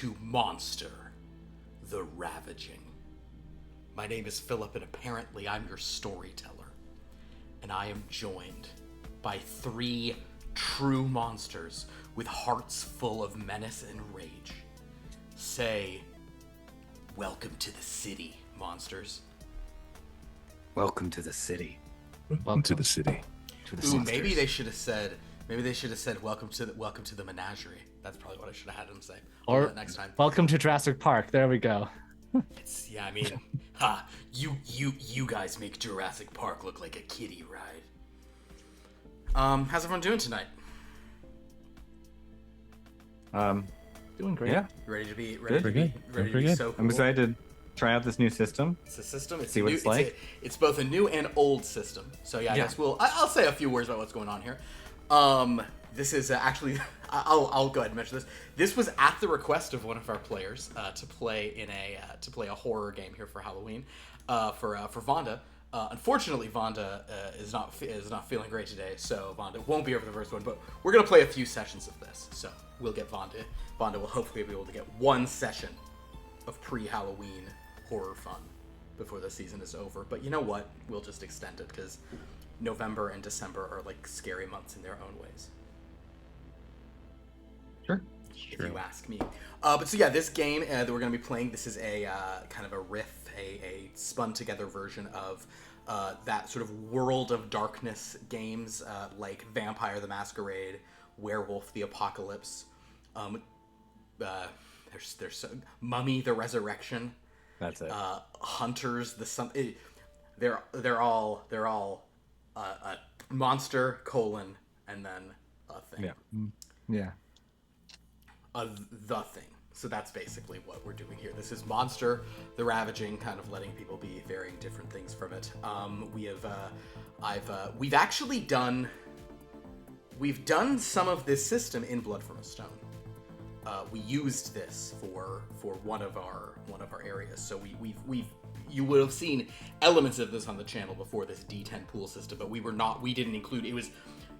to Monster, the Ravaging. My name is Philip, and apparently I'm your storyteller. And I am joined by 3 true monsters with hearts full of menace and rage. Say, welcome to the city, monsters. Welcome to the city. Welcome to the city. Ooh, maybe they should have said welcome to the menagerie. That's probably what I should have had them say. Or next time. Welcome to Jurassic Park. There we go. You guys make Jurassic Park look like a kiddie ride. How's everyone doing tonight? Doing great. Yeah, Ready to be Good. so cool? I'm excited to try out this new system. It's a system. See what it's like. It's both a new and old system. So I guess I'll say a few words about what's going on here. This is actually I'll go ahead and mention this. This was at the request of one of our players to play a horror game here for Halloween for Vonda. Unfortunately, Vonda is not feeling great today, so Vonda won't be here for the first one. But we're gonna play a few sessions of this, so we'll get Vonda. Vonda will hopefully be able to get one session of pre-Halloween horror fun before the season is over. But you know what? We'll just extend it because November and December are like scary months in their own ways. Sure. If you ask me. But so yeah, this game that we're going to be playing, this is a kind of a riff, a spun together version of that sort of World of Darkness games like Vampire the Masquerade, Werewolf the Apocalypse, there's Mummy the Resurrection. That's it. Hunters the they're all monster and then a thing. Yeah. The thing. So that's basically what we're doing here. This is Monster, the Ravaging, kind of letting people be varying different things from it. We've done some of this system in Blood from a Stone. We used this for one of our areas. So you would have seen elements of this on the channel before, this D10 pool system, but we didn't include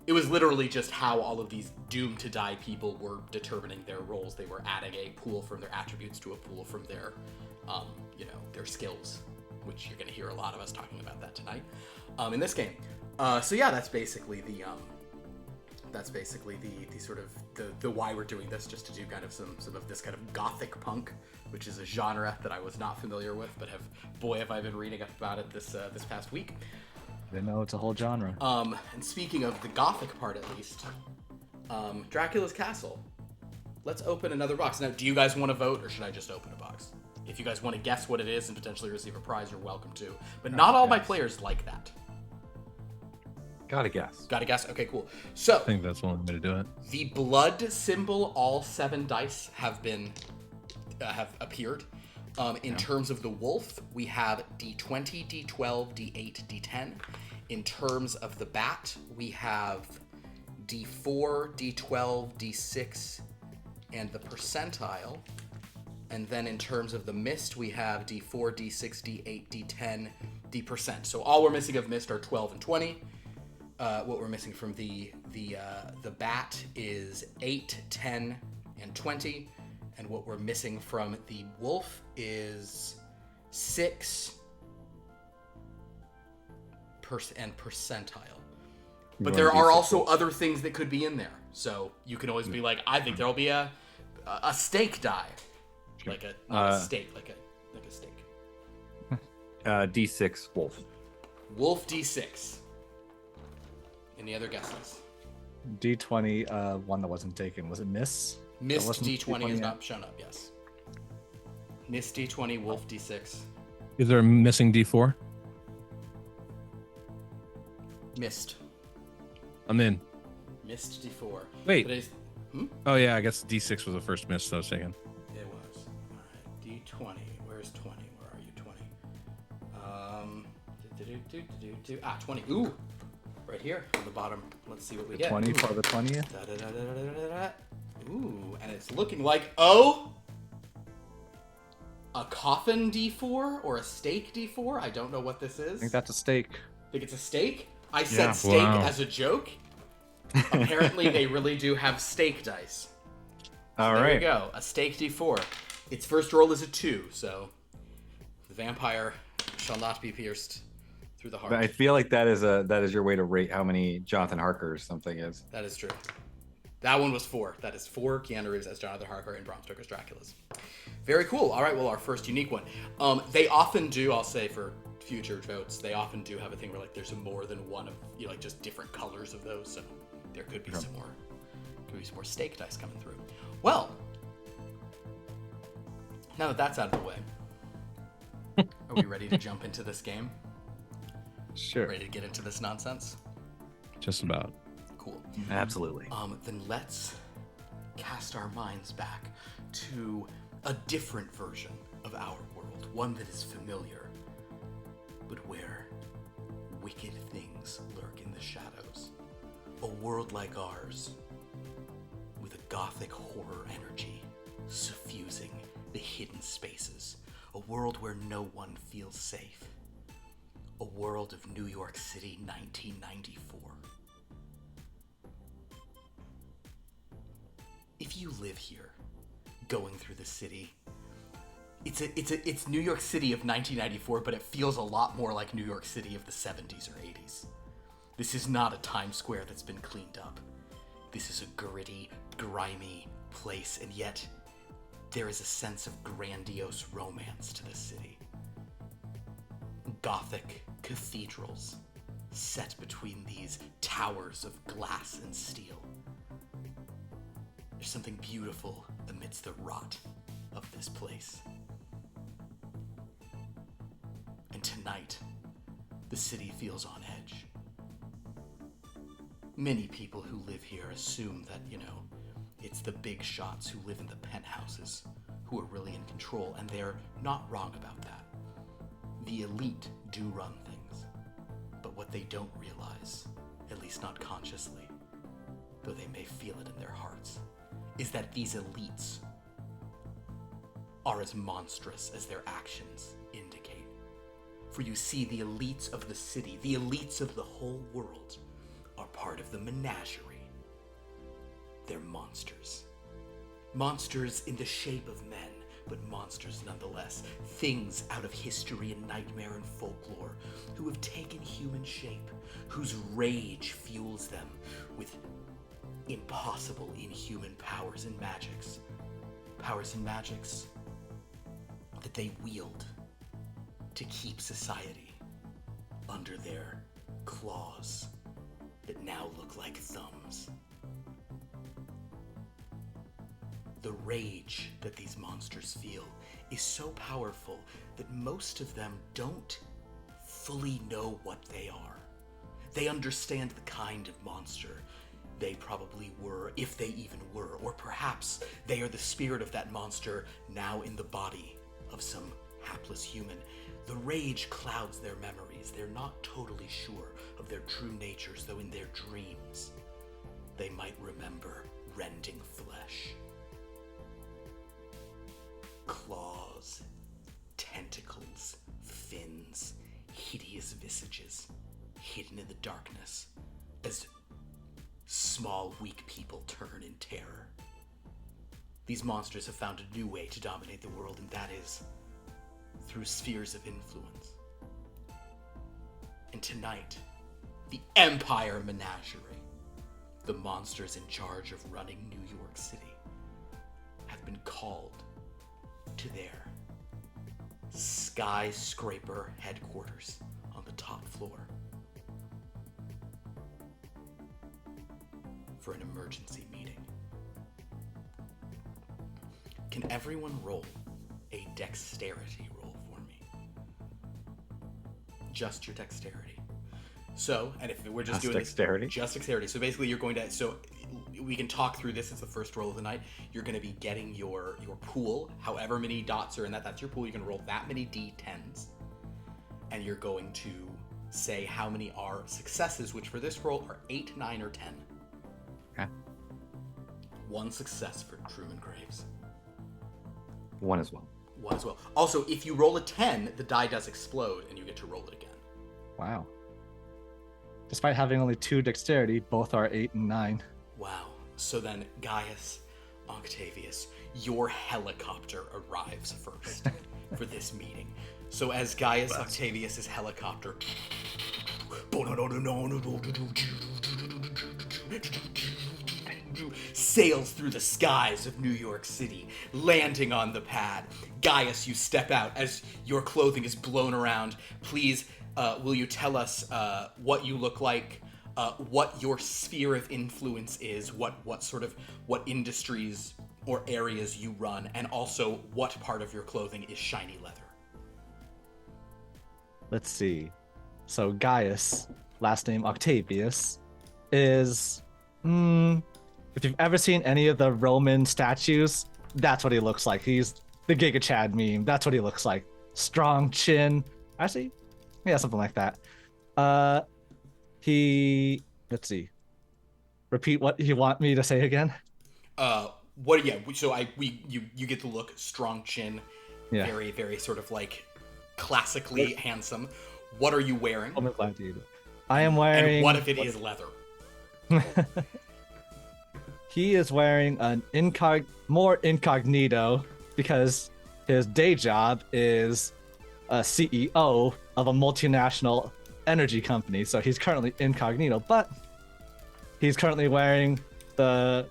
it was literally just how all of these doomed to die people were determining their roles. They were adding a pool from their attributes to a pool from their their skills, which you're going to hear a lot of us talking about that tonight in this game. So yeah, that's basically the sort of the why we're doing this, just to do kind of some of this kind of Gothic punk, which is a genre that I was not familiar with, but have I been reading up about it this past week. I didn't know it's a whole genre. And speaking of the Gothic part, at least, Dracula's Castle. Let's open another box. Now, do you guys want to vote, or should I just open a box? If you guys want to guess what it is and potentially receive a prize, you're welcome to. But not all my players like that. Gotta guess. Gotta guess? Okay, cool. So, I think that's one way to do it. The blood symbol, all 7 dice have appeared. In terms of the wolf, we have D20, D12, D8, D10. In terms of the bat, we have D4, D12, D6, and the percentile. And then in terms of the mist, we have D4, D6, D8, D10, D%. So all we're missing of mist are 12 and 20. What we're missing from the bat is 8, 10, and 20. And what we're missing from the wolf is 6 and percentile. But there are also other things that could be in there. So you can always be like, I think there'll be a steak die. Like not a steak, like a steak. D6 wolf. Wolf D6. Any other guesses? D20, one that wasn't taken. Was it Miss? Mist D20 has not shown up, yes. Mist D20, Wolf D6. Is there a missing D4? Mist. I'm in. Mist D4. Wait. Oh yeah, I guess D6 was the first miss I was taking. It was. Alright, D20. Where's 20? Where are you, 20? 20. Ooh! Right here on the bottom. Let's see what we get. 20 for the 20th. Ooh, and it's looking like, a coffin D4 or a steak D4? I don't know what this is. I think that's a steak. Think it's a steak? I said steak as a joke. Apparently they really do have steak dice. All There right. you go. A stake D4. Its first roll is a 2, so the vampire shall not be pierced through the heart. But I feel like that is your way to rate how many Jonathan Harkers something is. That is true. That one was 4. That is 4 Keanu Reeves as Jonathan Harker and Bram Stoker's Dracula's. Very cool. All right, well, our first unique one. They often do, I'll say for future votes, they often do have a thing where like there's more than one of, you know, like just different colors of those, so there could be some more stake dice coming through. Well, now that that's out of the way, are we ready to jump into this game? Sure. Ready to get into this nonsense? Just about. Cool. Absolutely. Then let's cast our minds back to a different version of our world, one that is familiar, but where wicked things lurk in the shadows. A world like ours, with a Gothic horror energy suffusing the hidden spaces. A world where no one feels safe. A world of New York City, 1994. If you live here, going through the city, it's New York City of 1994, but it feels a lot more like New York City of the 70s or 80s. This is not a Times Square that's been cleaned up. This is a gritty, grimy place, and yet there is a sense of grandiose romance to the city. Gothic cathedrals set between these towers of glass and steel. There's something beautiful amidst the rot of this place. And tonight, the city feels on edge. Many people who live here assume that, it's the big shots who live in the penthouses who are really in control, and they're not wrong about that. The elite do run things, but what they don't realize, at least not consciously, though they may feel it in their hearts, is that these elites are as monstrous as their actions indicate. For you see, the elites of the city, the elites of the whole world, are part of the menagerie. They're monsters. Monsters in the shape of men, but monsters nonetheless. Things out of history and nightmare and folklore, who have taken human shape, whose rage fuels them with impossible inhuman powers and magics. Powers and magics that they wield to keep society under their claws that now look like thumbs. The rage that these monsters feel is so powerful that most of them don't fully know what they are. They understand the kind of monster they probably were, if they even were, or perhaps they are the spirit of that monster now in the body of some hapless human. The rage clouds their memories. They're not totally sure of their true natures, though in their dreams they might remember rending flesh. Claws, tentacles, fins, hideous visages, hidden in the darkness, as small, weak people turn in terror. These monsters have found a new way to dominate the world, and that is through spheres of influence. And tonight, the Empire Menagerie, the monsters in charge of running New York City, have been called to their skyscraper headquarters on the top floor for an emergency meeting. Can everyone roll a dexterity roll for me? Just your dexterity. So, and if we're just doing dexterity? Just dexterity. So basically you're going to, so we can talk through this. It's the first roll of the night. You're going to be getting your pool, however many dots are in that. That's your pool. You're going to roll that many d10s. And you're going to say how many are successes, which for this roll are 8, 9, or 10. Okay. 1 success for Truman Graves. 1 as well. 1 as well. Also, if you roll a 10, the die does explode and you get to roll it again. Wow. Despite having only 2 dexterity, both are 8 and 9. Wow. So then, Gaius, Octavius, your helicopter arrives first for this meeting. So as Gaius Octavius's helicopter sails through the skies of New York City, landing on the pad, Gaius, you step out as your clothing is blown around. Please, will you tell us what you look like, what your sphere of influence is, what industries or areas you run, and also what part of your clothing is shiny leather? Let's see. So Gaius, last name Octavius, is if you've ever seen any of the Roman statues, that's what he looks like. He's the Giga Chad meme. That's what he looks like. Strong chin. Actually, yeah, something like that. Let's see. Repeat what you want me to say again. You get the look, strong chin, Yeah. very, very sort of like classically handsome. What are you wearing? I'm glad you did. I am wearing. And what if it is leather? He is wearing an more incognito because his day job is a CEO of a multinational energy company. So he's currently incognito, but he's currently wearing a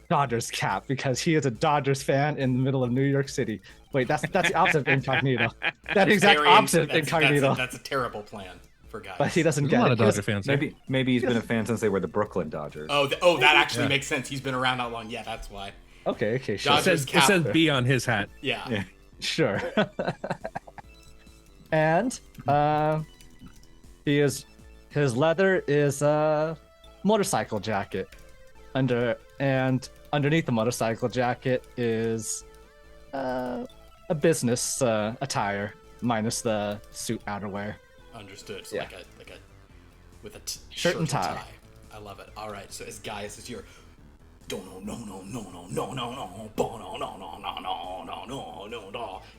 Dodgers cap because he is a Dodgers fan in the middle of New York City. Wait, that's the opposite of incognito. That exact opposite of incognito. That's a terrible plan for guys. But he doesn't There's get a lot it. of Dodger fans. Maybe he's been a fan since they were the Brooklyn Dodgers. That actually makes sense. He's been around that long. Yeah, that's why. Okay, sure. Dodgers It says B on his hat. Yeah. Sure. And his leather is a motorcycle jacket. Underneath the motorcycle jacket is a business attire minus the suit outerwear. Understood. So Yeah. like a with a Shirt and tie. I love it. All right. So as Gaius is your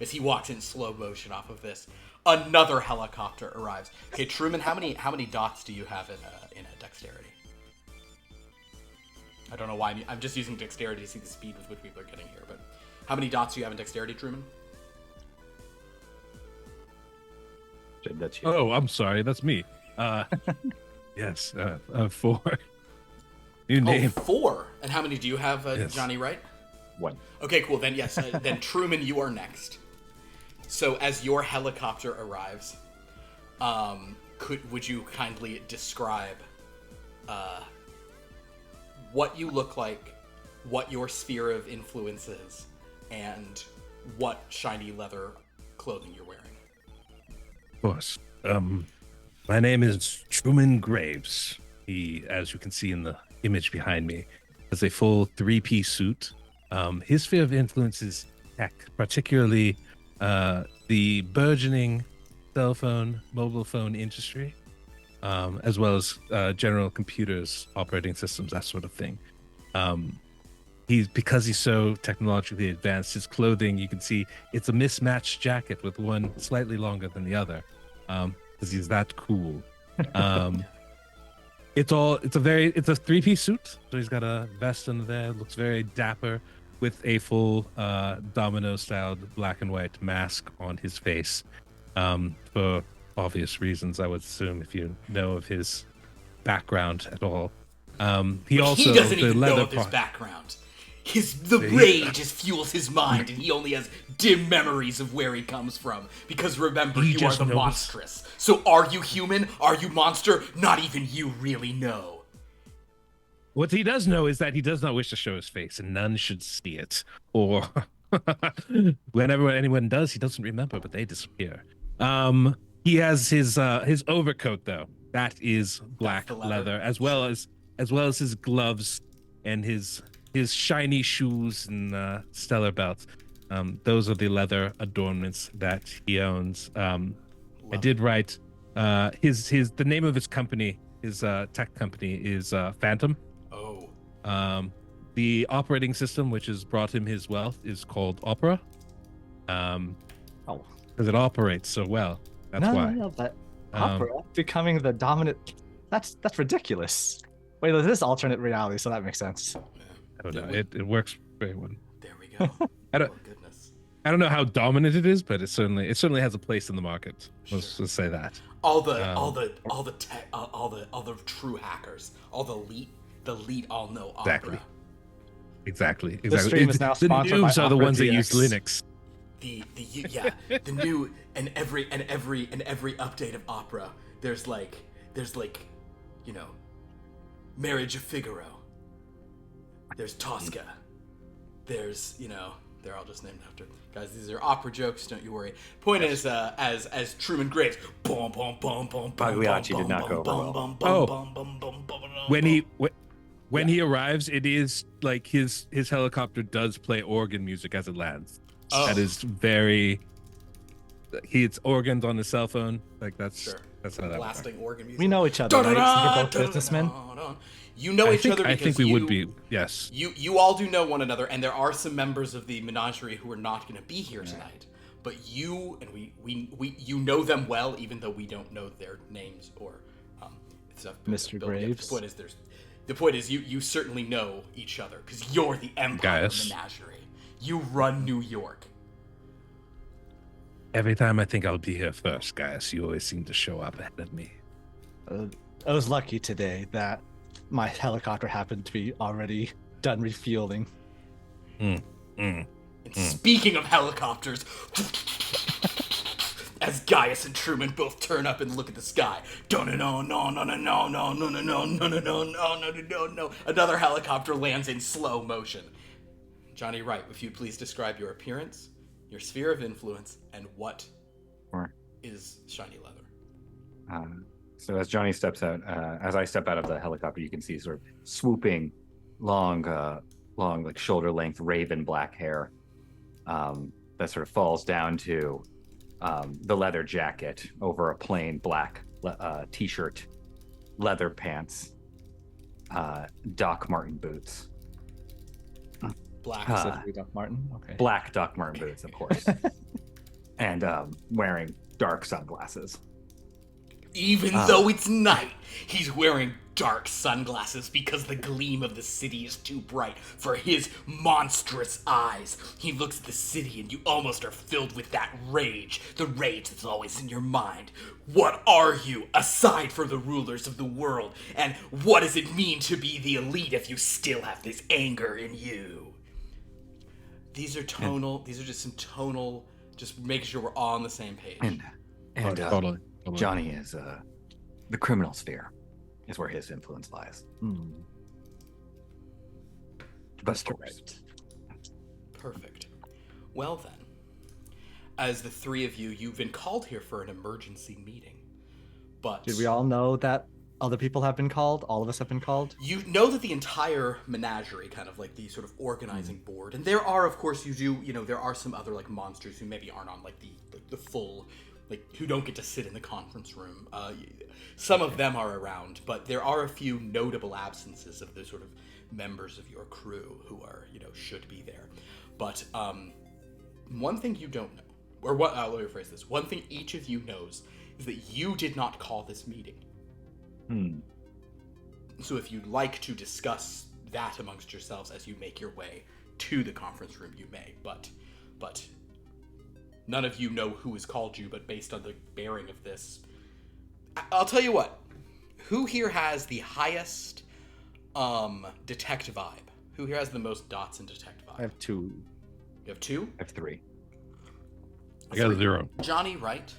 as he walks in slow motion off of this, another helicopter arrives. Okay, Truman, how many dots do you have in a dexterity? I don't know why. I'm just using dexterity to see the speed with which people are getting here. But how many dots do you have in dexterity, Truman? That's you. Oh, I'm sorry. That's me. Yes, 4. New name. 4. And how many do you have, Yes. Johnny, right? 1. Okay, cool. Then yes, then Truman, you are next. So as your helicopter arrives, would you kindly describe what you look like, what your sphere of influence is, and what shiny leather clothing you're wearing? Of course. My name is Truman Graves. He, as you can see in the image behind me, has a full 3-piece suit. His sphere of influence is tech, particularly the burgeoning cell phone, mobile phone industry, as well as general computers, operating systems, that sort of thing. Because he's so technologically advanced, his clothing, you can see it's a mismatched jacket with one slightly longer than the other, because he's that cool. It's a 3-piece suit, so he's got a vest under there, looks very dapper, with a full domino-styled black and white mask on his face, for obvious reasons, I would assume, if you know of his background at all. He doesn't even know of his background. The rage just fuels his mind, and he only has dim memories of where he comes from. Because remember, you are the monstrous. So are you human? Are you monster? Not even you really know. What he does know is that he does not wish to show his face, and none should see it. Or whenever anyone does, he doesn't remember, but they disappear. He has his overcoat, though. That is black leather, as well as his gloves and his shiny shoes and stellar belts. Those are the leather adornments that he owns. I did write the name of his company, his tech company, is Phantom. Oh. The operating system which has brought him his wealth is called Opera. Because it operates so well. That's why. No, but Opera becoming the dominant. That's ridiculous. Wait, this is alternate reality, so that makes sense. I don't know. It works very well. There we go. I don't. Oh, goodness. I don't know how dominant it is, but it certainly has a place in the market. Let's just say that. All the true hackers, all the elite all know Opera. Exactly. The stream is now The sponsored noobs by are the Opera ones that use GX. Linux. The new and every update of Opera, there's like, you know, Marriage of Figaro. There's Tosca. There's, you know, they're all just named after guys. These are opera jokes. Don't you worry. Point is, as Truman Graves, boom, boom, boom, boom, Pagliacci did not go over well. When he arrives, it is like his helicopter does play organ music as it lands. Oh. That is very. It's organs on his cell phone. Like that's Sure. that's how that works. blasting organ music. We know each other, right? We're both businessmen. You know each other because I think we would be. Yes. You all do know one another, and there are some members of the Menagerie who are not going to be here tonight. But you and we you know them well, even though we don't know their names or stuff. Mr. Graves. The point is you certainly know each other because you're the Empire Gaius. Menagerie. You run New York. Every time I think I'll be here first, guys, you always seem to show up ahead of me. I was lucky today that my helicopter happened to be already done refueling. And speaking of helicopters, as Gaius and Truman both turn up and look at the sky. No. Another helicopter lands in slow motion. Johnny Wright, if you'd please describe your appearance, your sphere of influence, and what is shiny leather. So as Johnny steps out, as I step out of the helicopter, you can see sort of swooping, long, like shoulder length raven black hair that sort of falls down to the leather jacket over a plain black t-shirt, leather pants, Doc Marten boots. Black. Specifically Doc Marten. Okay. Black Doc Marten boots, of course. And wearing dark sunglasses. Even though it's night, he's wearing dark sunglasses because the gleam of the city is too bright for his monstrous eyes. He looks at the city and you almost are filled with that rage, the rage that's always in your mind. What are you, aside from the rulers of the world? And what does it mean to be the elite if you still have this anger in you? These are just some tonal, just making sure we're all on the same page. And Totally. Johnny is the criminal sphere is where his influence lies. But correct. Perfect. Well then, as the three of you've been called here for an emergency meeting. But Did we all know that other people have been called? All of us have been called? you know that the entire menagerie, kind of like the sort of organizing board, and there are, of course, there are some other like monsters who maybe aren't on like the full, like who don't get to sit in the conference room. Some of them are around, but there are a few notable absences of the sort of members of your crew who are, should be there. But one thing you don't know, or what? Let me rephrase this. One thing each of you knows is that you did not call this meeting. So if you'd like to discuss that amongst yourselves as you make your way to the conference room, you may. But none of you know who has called you, but based on the bearing of this, I'll tell you what. Who here has the highest detect vibe? Who here has the most dots in detect vibe? I have 2. You have 2? I have 3. I got a 0. Johnny Wright,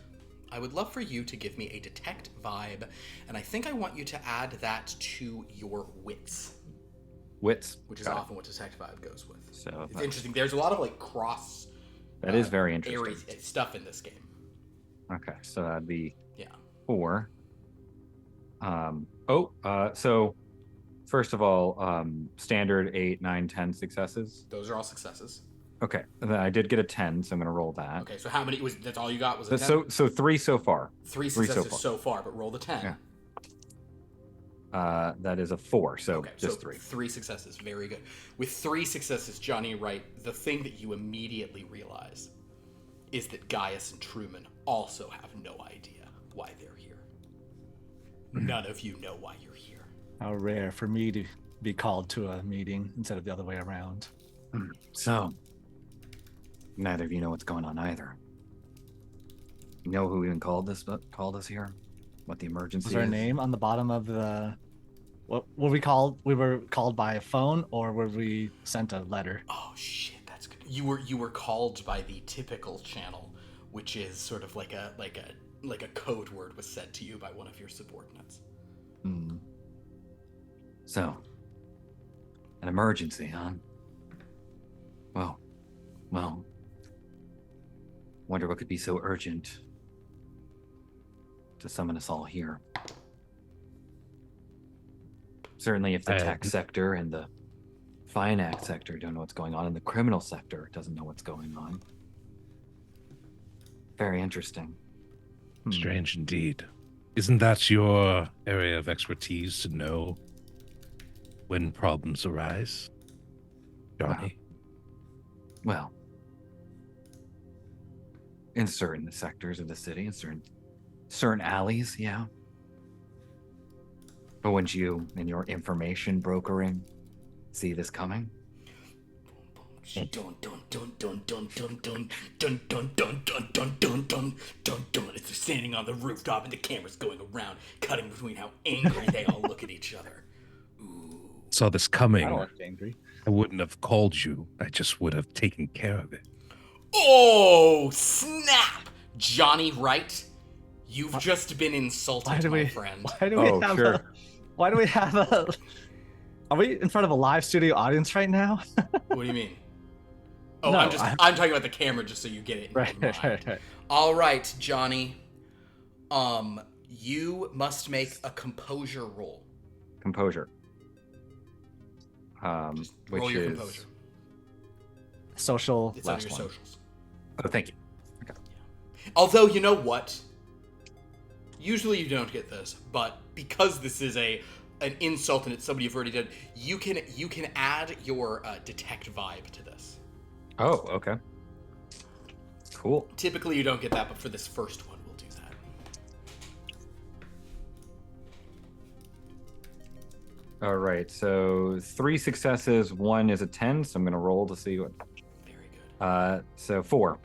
I would love for you to give me a detect vibe, and I think I want you to add that to your wits. Wits. Which is often what detect vibe goes with. So it's interesting. There's a lot of like cross. That is very interesting. Stuff in this game. Okay, so that'd be 4. So first of all, standard 8, 9, 10 successes. Those are all successes. Okay, and then I did get a 10, so I'm gonna roll that. Okay, so how many that's all you got was a 10? So 3 so far. 3 successes so far, but roll the 10. Yeah. That is a 4, so just 3. 3 successes, very good. With 3 successes, Johnny Wright, the thing that you immediately realize is that Gaius and Truman also have no idea why they're here. None of you know why you're here. How rare for me to be called to a meeting instead of the other way around. So, neither of you know what's going on either. You know who even called us here? What the emergency Was there a is? name on the bottom of the? What were we called? We were called by a phone, or were we sent a letter? Oh shit, that's good. You were called by the typical channel, which is sort of like a code word was said to you by one of your subordinates. Hmm. So, an emergency, huh? Well. Wonder what could be so urgent to summon us all here. Certainly, if the tech sector and the finance sector don't know what's going on, and the criminal sector doesn't know what's going on. Very interesting. Strange indeed. Isn't that your area of expertise to know when problems arise, Johnny? Well, in certain sectors of the city, in certain alleys, yeah. But wouldn't you, in your information brokering, see this coming? Dun dun dun dun dun dun dun dun dun dun dun dun dun dun dun dun dun. As they're standing on the rooftop and the camera's going around, cutting between how angry they all look at each other. Ooh. Saw this coming. I don't look angry. I wouldn't have called you. I just would have taken care of it. Oh snap! Johnny Wright, you've just been insulted, my friend. Why do we Oh, have sure. a? Why do we have a? Are we in front of a live studio audience right now? What do you mean? Oh, No, I'm talking about the camera, just so you get it in your mind. Right. All right, Johnny. You must make a composure roll. Composure. Just Which roll your is... composure. Social It's on last your one. socials. Oh, thank you. Although, you know what? Usually you don't get this, but because this is an insult and it's somebody you've already done, you can add your detect vibe to this. Oh, okay. Cool. Typically you don't get that, but for this first one, we'll do that. All right, so 3 successes, 1 is a 10, so I'm going to roll to see what... Very good. So 4.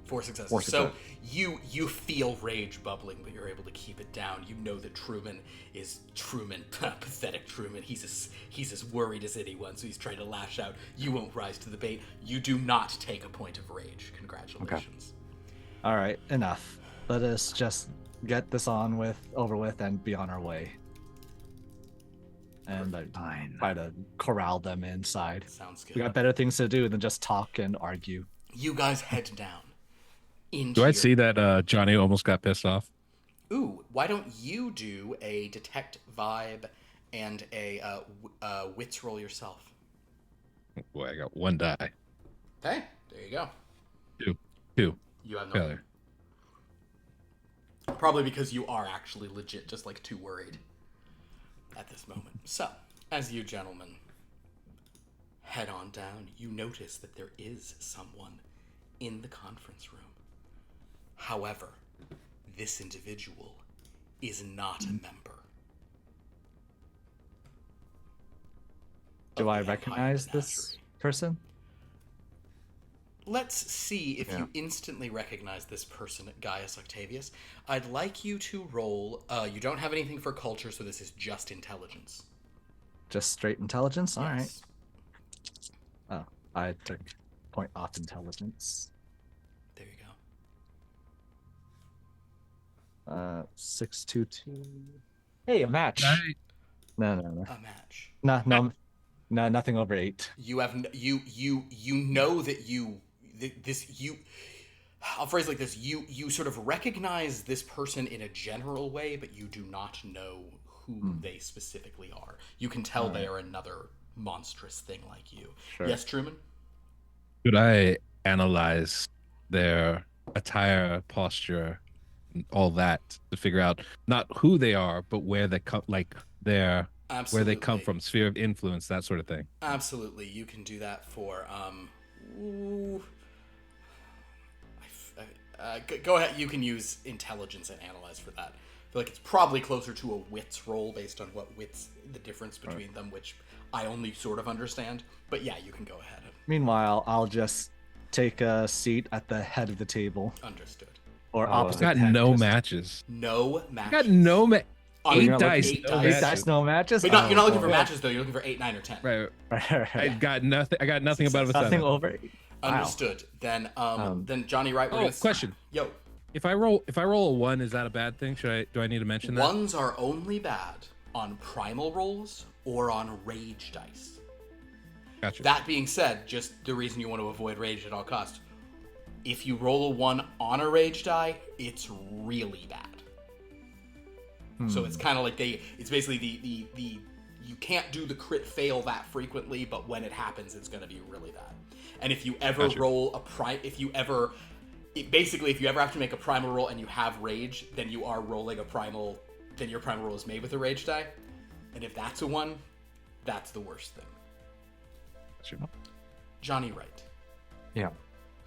4 successes. 4 So successes. you feel rage bubbling, but you're able to keep it down. You know that Truman is pathetic Truman. He's as worried as anyone, so he's trying to lash out. You won't rise to the bait. You do not take a point of rage. Congratulations. All right, enough. Let us just get this over with, and be on our way. And I Fine. try to corral them inside. Sounds good. We got better things to do than just talk and argue. You guys head down. Do I see that Johnny almost got pissed off? Ooh, why don't you do a detect vibe and a wits roll yourself? Boy, I got 1 die. Okay, there you go. 2. You have no Failure. Probably because you are actually legit just like too worried at this moment. So, as you gentlemen head on down, you notice that there is someone in the conference room. However, this individual is not a member. Do of I the recognize Empire this Menagerie. person? Let's see if you instantly recognize this person, Gaius Octavius. I'd like you to roll. You don't have anything for culture, so this is just intelligence. Just straight intelligence? All right. Yes. Oh, I took point off intelligence. There you go. 622. Hey, a match. No. A match. No, nothing over 8. You have you know that I'll phrase it like this. You sort of recognize this person in a general way, but you do not know who they specifically are. You can tell they are another monstrous thing like you. Sure. Yes, Truman? Could I analyze their attire, posture, and all that to figure out not who they are, but where they come, like their Absolutely. where they come from, sphere of influence, that sort of thing. Absolutely. You can do that for go ahead. You can use intelligence and analyze for that. feel like it's probably closer to a wits roll based on what wits, the difference between them, which I only sort of understand. But yeah, you can go ahead. Meanwhile, I'll just take a seat at the head of the table. Understood. Or Oh, opposite. Got head, no just- matches. No matches. Got no On- eight you're not dice. looking- no eight Eight matches. dice, no matches. But you're not looking for boy. matches though. You're looking for 8, 9, or 10. Right. Right. I got nothing. I got nothing above a Nothing 7. over. Wow. Understood. Then Johnny Wright. We're Oh, gonna question. Yo, If I roll a 1, is that a bad thing? Do I need to mention that? ones are only bad on primal rolls or on rage dice. Gotcha. That being said, just the reason you want to avoid rage at all costs. If you roll a 1 on a rage die, it's really bad. So it's kind of like it's basically the you can't do the crit fail that frequently, but when it happens, it's going to be really bad. And if you ever Gotcha. roll if you ever have to make a primal roll and you have rage, then you are rolling a primal, then your primal roll is made with a rage die. And if that's a 1, that's the worst thing. Gotcha. Johnny Wright. Yeah.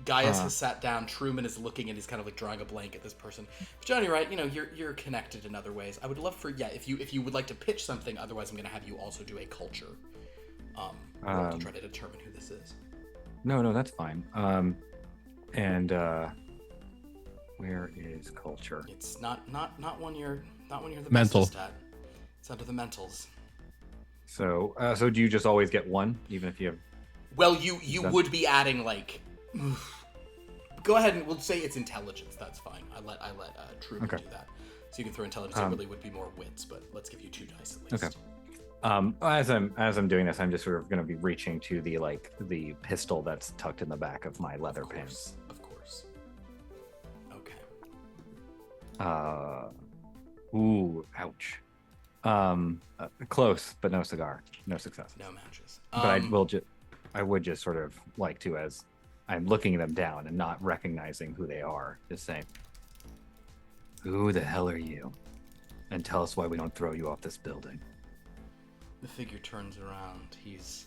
Gaius has sat down. Truman is looking and he's kind of like drawing a blank at this person. But Johnny Wright, you're connected in other ways. I would love for if you would like to pitch something. Otherwise, I'm going to have you also do a culture roll to try to determine who this is. No, that's fine. And where is culture? It's not when you're the Mental. bestest at. It's under the mentals. So do you just always get 1, even if you have? Well, you would be adding like. Go ahead and we'll say it's intelligence. That's fine. I let Truman do that. So you can throw intelligence. It really would be more wits, but let's give you 2 dice at least. Okay. As I'm doing this, I'm just sort of going to be reaching to the pistol that's tucked in the back of my leather pants. Of course. Okay. Ooh, ouch. Close, but no cigar. No success. No matches. But I would just sort of like to, as I'm looking them down and not recognizing who they are, just say, "Who the hell are you? And tell us why we don't throw you off this building." The figure turns around. He's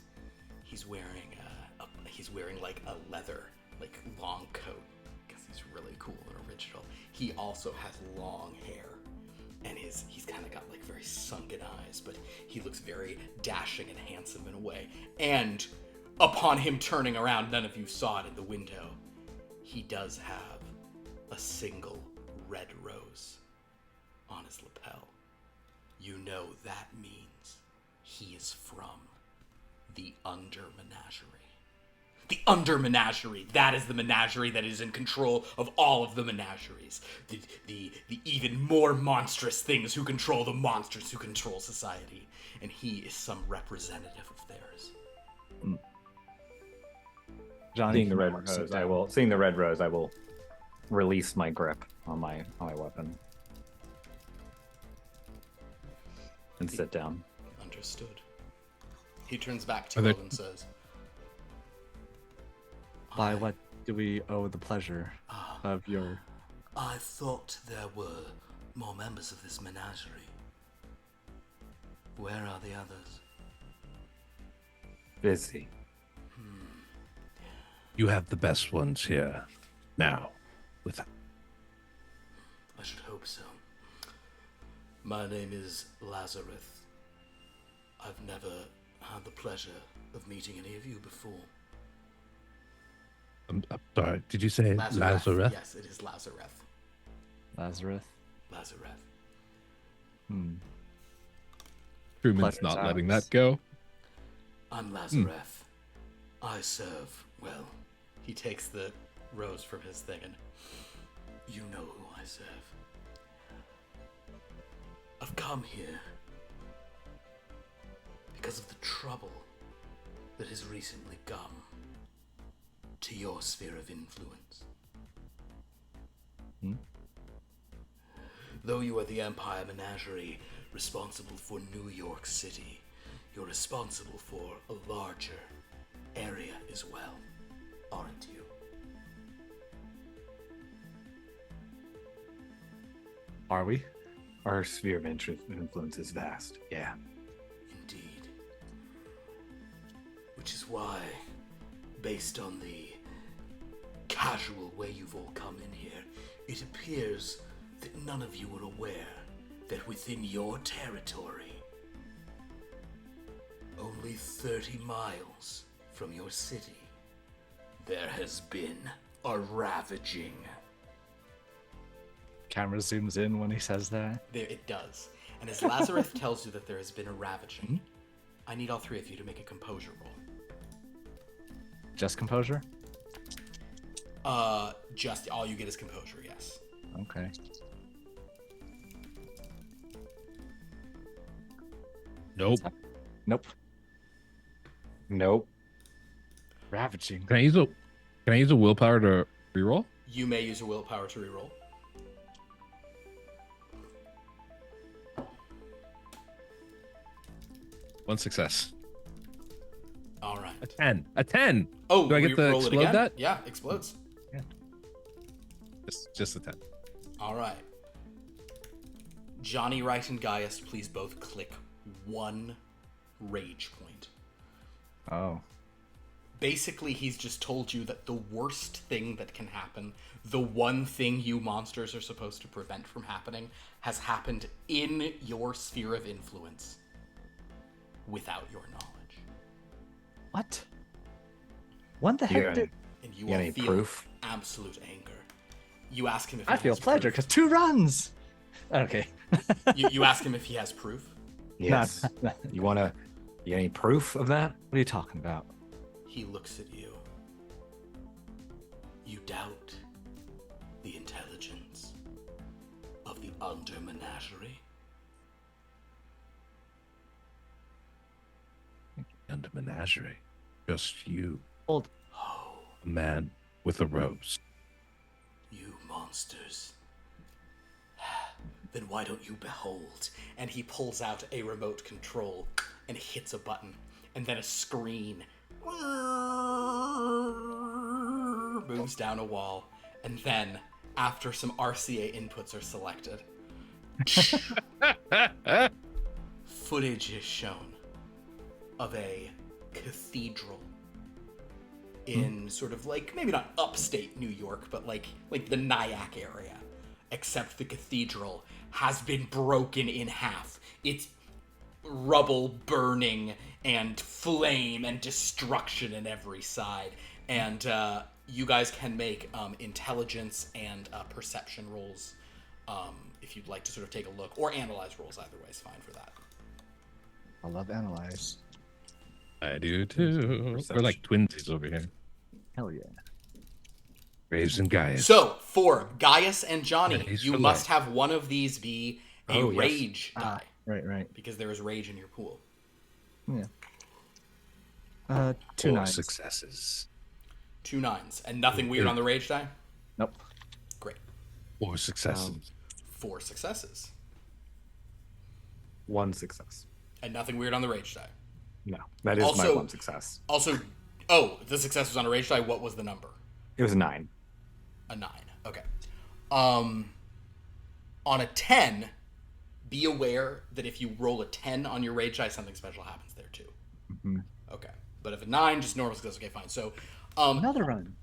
wearing like a leather like long coat because he's really cool and original. He also has long hair, and he's kind of got like very sunken eyes, but he looks very dashing and handsome in a way. And upon him turning around, none of you saw it in the window, he does have a single red rose on his lapel. You know that means he is from the Under Menagerie. The Under Menagerie, that is the menagerie that is in control of all of the menageries. The even more monstrous things who control the monsters who control society. And he is some representative of theirs. Johnny, Seeing the red rose, I will release my grip on my weapon and sit down. Understood. He turns back to you and says, By what do we owe the pleasure of your... I thought there were more members of this menagerie. Where are the others? Busy. You have the best ones here now. I should hope so. My name is Lazarus. I've never had the pleasure of meeting any of you before. I'm sorry. Did you say Lazarus? Yes, it is Lazarus. Lazarus? Lazarus. Truman's Pleasure not letting sounds- that go. I'm Lazarus. I serve, well, he takes the rose from his thing and you know who I serve. I've come here because of the trouble that has recently come to your sphere of influence. Though you are the Empire Menagerie responsible for New York City, you're responsible for a larger area as well, aren't you? Are we? Our sphere of influence is vast. Yeah. Indeed. Which is why, based on the casual way you've all come in here, it appears that none of you were aware that within your territory, only 30 miles from your city, there has been a ravaging. Camera zooms in when he says that. There it does. And as Lazarus tells you that there has been a ravaging, I need all three of you to make a composure roll. Just composure? Just all you get is composure, yes. Okay. Nope. Nope. Ravaging. Can I use a willpower to reroll? You may use a willpower to reroll. One success. All right. A 10. Oh, do I get to roll it explode again? that? Yeah, explodes. Just a 10. All right. Johnny, Wright, and Gaius, please both click 1 rage point. Oh. Basically, he's just told you that the worst thing that can happen, the one thing you monsters are supposed to prevent from happening, has happened in your sphere of influence without your knowledge. What? What the heck did... And you got all any feel proof? absolute anger. You ask him if he I feel has pleasure, proof. because 2 runs! Okay. You ask him if he has proof. Yes. You got any proof of that? What are you talking about? He looks at you. You doubt the intelligence of the Empire Menagerie. And a menagerie. Just you. Hold. Oh, A man with a rose. you monsters. Then why don't you behold? And he pulls out a remote control and hits a button. And then a screen moves down a wall. And then, after some RCA inputs are selected, footage is shown of a cathedral in sort of like, maybe not upstate New York, but like the Nyack area. Except the cathedral has been broken in half. It's rubble burning and flame and destruction in every side. And you guys can make intelligence and perception rolls if you'd like to sort of take a look, or analyze rolls. Either way is fine for that. I love analyze. I do too. We're like twinsies over here. Hell yeah. Graves and Gaius. So for Gaius and Johnny, Raise you for must life. have one of these be a Oh, yes. rage die, Right. because there is rage in your pool. Yeah. 2 Four 9s. successes. 2 9s. And nothing weird on the rage die? Nope. Great. 4 successes. 4 successes. 1 success. And nothing weird on the rage die. No, that is my Also- 1 success. Also, the success was on a rage die. What was the number? It was a 9. A 9. Okay. On a 10, be aware that if you roll a 10 on your rage die, something special happens there too. Okay. But if a 9, just normal success, okay, fine. So, Another run.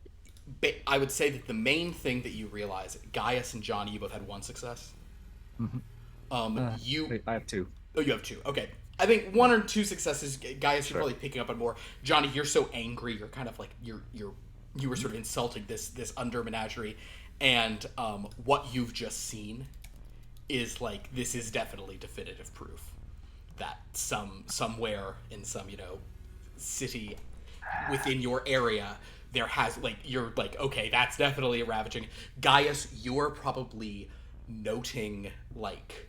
I would say that the main thing that you realize, Gaius and Johnny, you both had 1 success. You Wait, I have 2. Oh, you have 2. Okay. I think 1 or 2 successes. Gaius, you're probably picking up on more. Johnny, you're so angry. You're kind of like you were sort of insulting this under menagerie, and what you've just seen is like, this is definitely definitive proof that somewhere in some city within your area there has, like, you're like, okay, that's definitely a ravaging. Gaius, you're probably noting like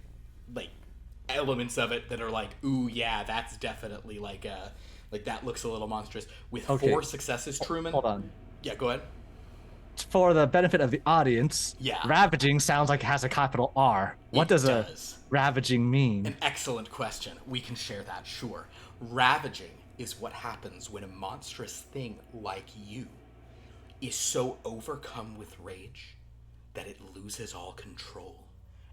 elements of it that are like, ooh, yeah, that's definitely like that looks a little monstrous. With Okay. 4 successes, Truman. Hold on. Yeah, go ahead. For the benefit of the audience, Yeah. ravaging sounds like it has a capital R. What It does does. a ravaging mean? An excellent question. We can share that, sure. Ravaging is what happens when a monstrous thing like you is so overcome with rage that it loses all control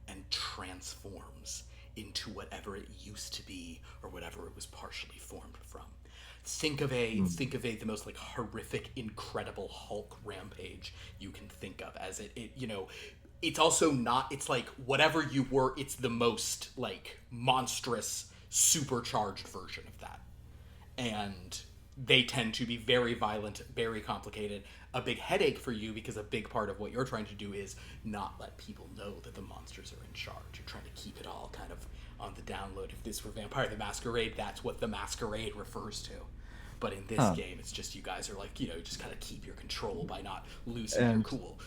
and transforms into whatever it used to be or whatever it was partially formed from. Think of the most like horrific, incredible Hulk rampage you can think of, as it it's also not, it's like whatever you were, it's the most like monstrous supercharged version of that. And they tend to be very violent, very complicated, a big headache for you because a big part of what you're trying to do is not let people know that the monsters are in charge. You're trying to keep it all kind of on the download. If this were Vampire the Masquerade, that's what the Masquerade refers to. But in this game, it's just you guys are like, you know, just kind of keep your control by not losing your cool.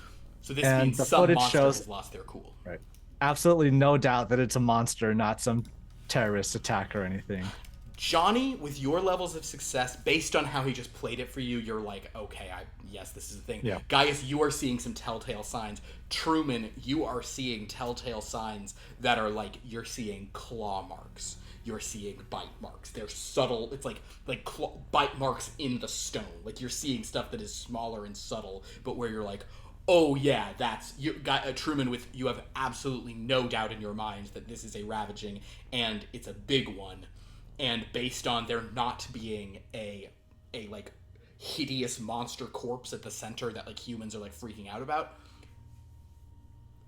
So this means some monsters have lost their cool. Right. Absolutely no doubt that it's a monster, not some terrorist attack or anything. Johnny, with your levels of success, based on how he just played it for you, you're like, okay, yes, this is the thing. Yeah. Gaius, you are seeing some telltale signs. Truman, you are seeing telltale signs that are like, you're seeing claw marks. You're seeing bite marks. They're subtle. It's like bite marks in the stone. Like you're seeing stuff that is smaller and subtle, but where you're like, oh yeah, that's you got Truman. With you have absolutely no doubt in your mind that this is a Ravaging, and it's a big one. And based on there not being a like hideous monster corpse at the center that like humans are like freaking out about,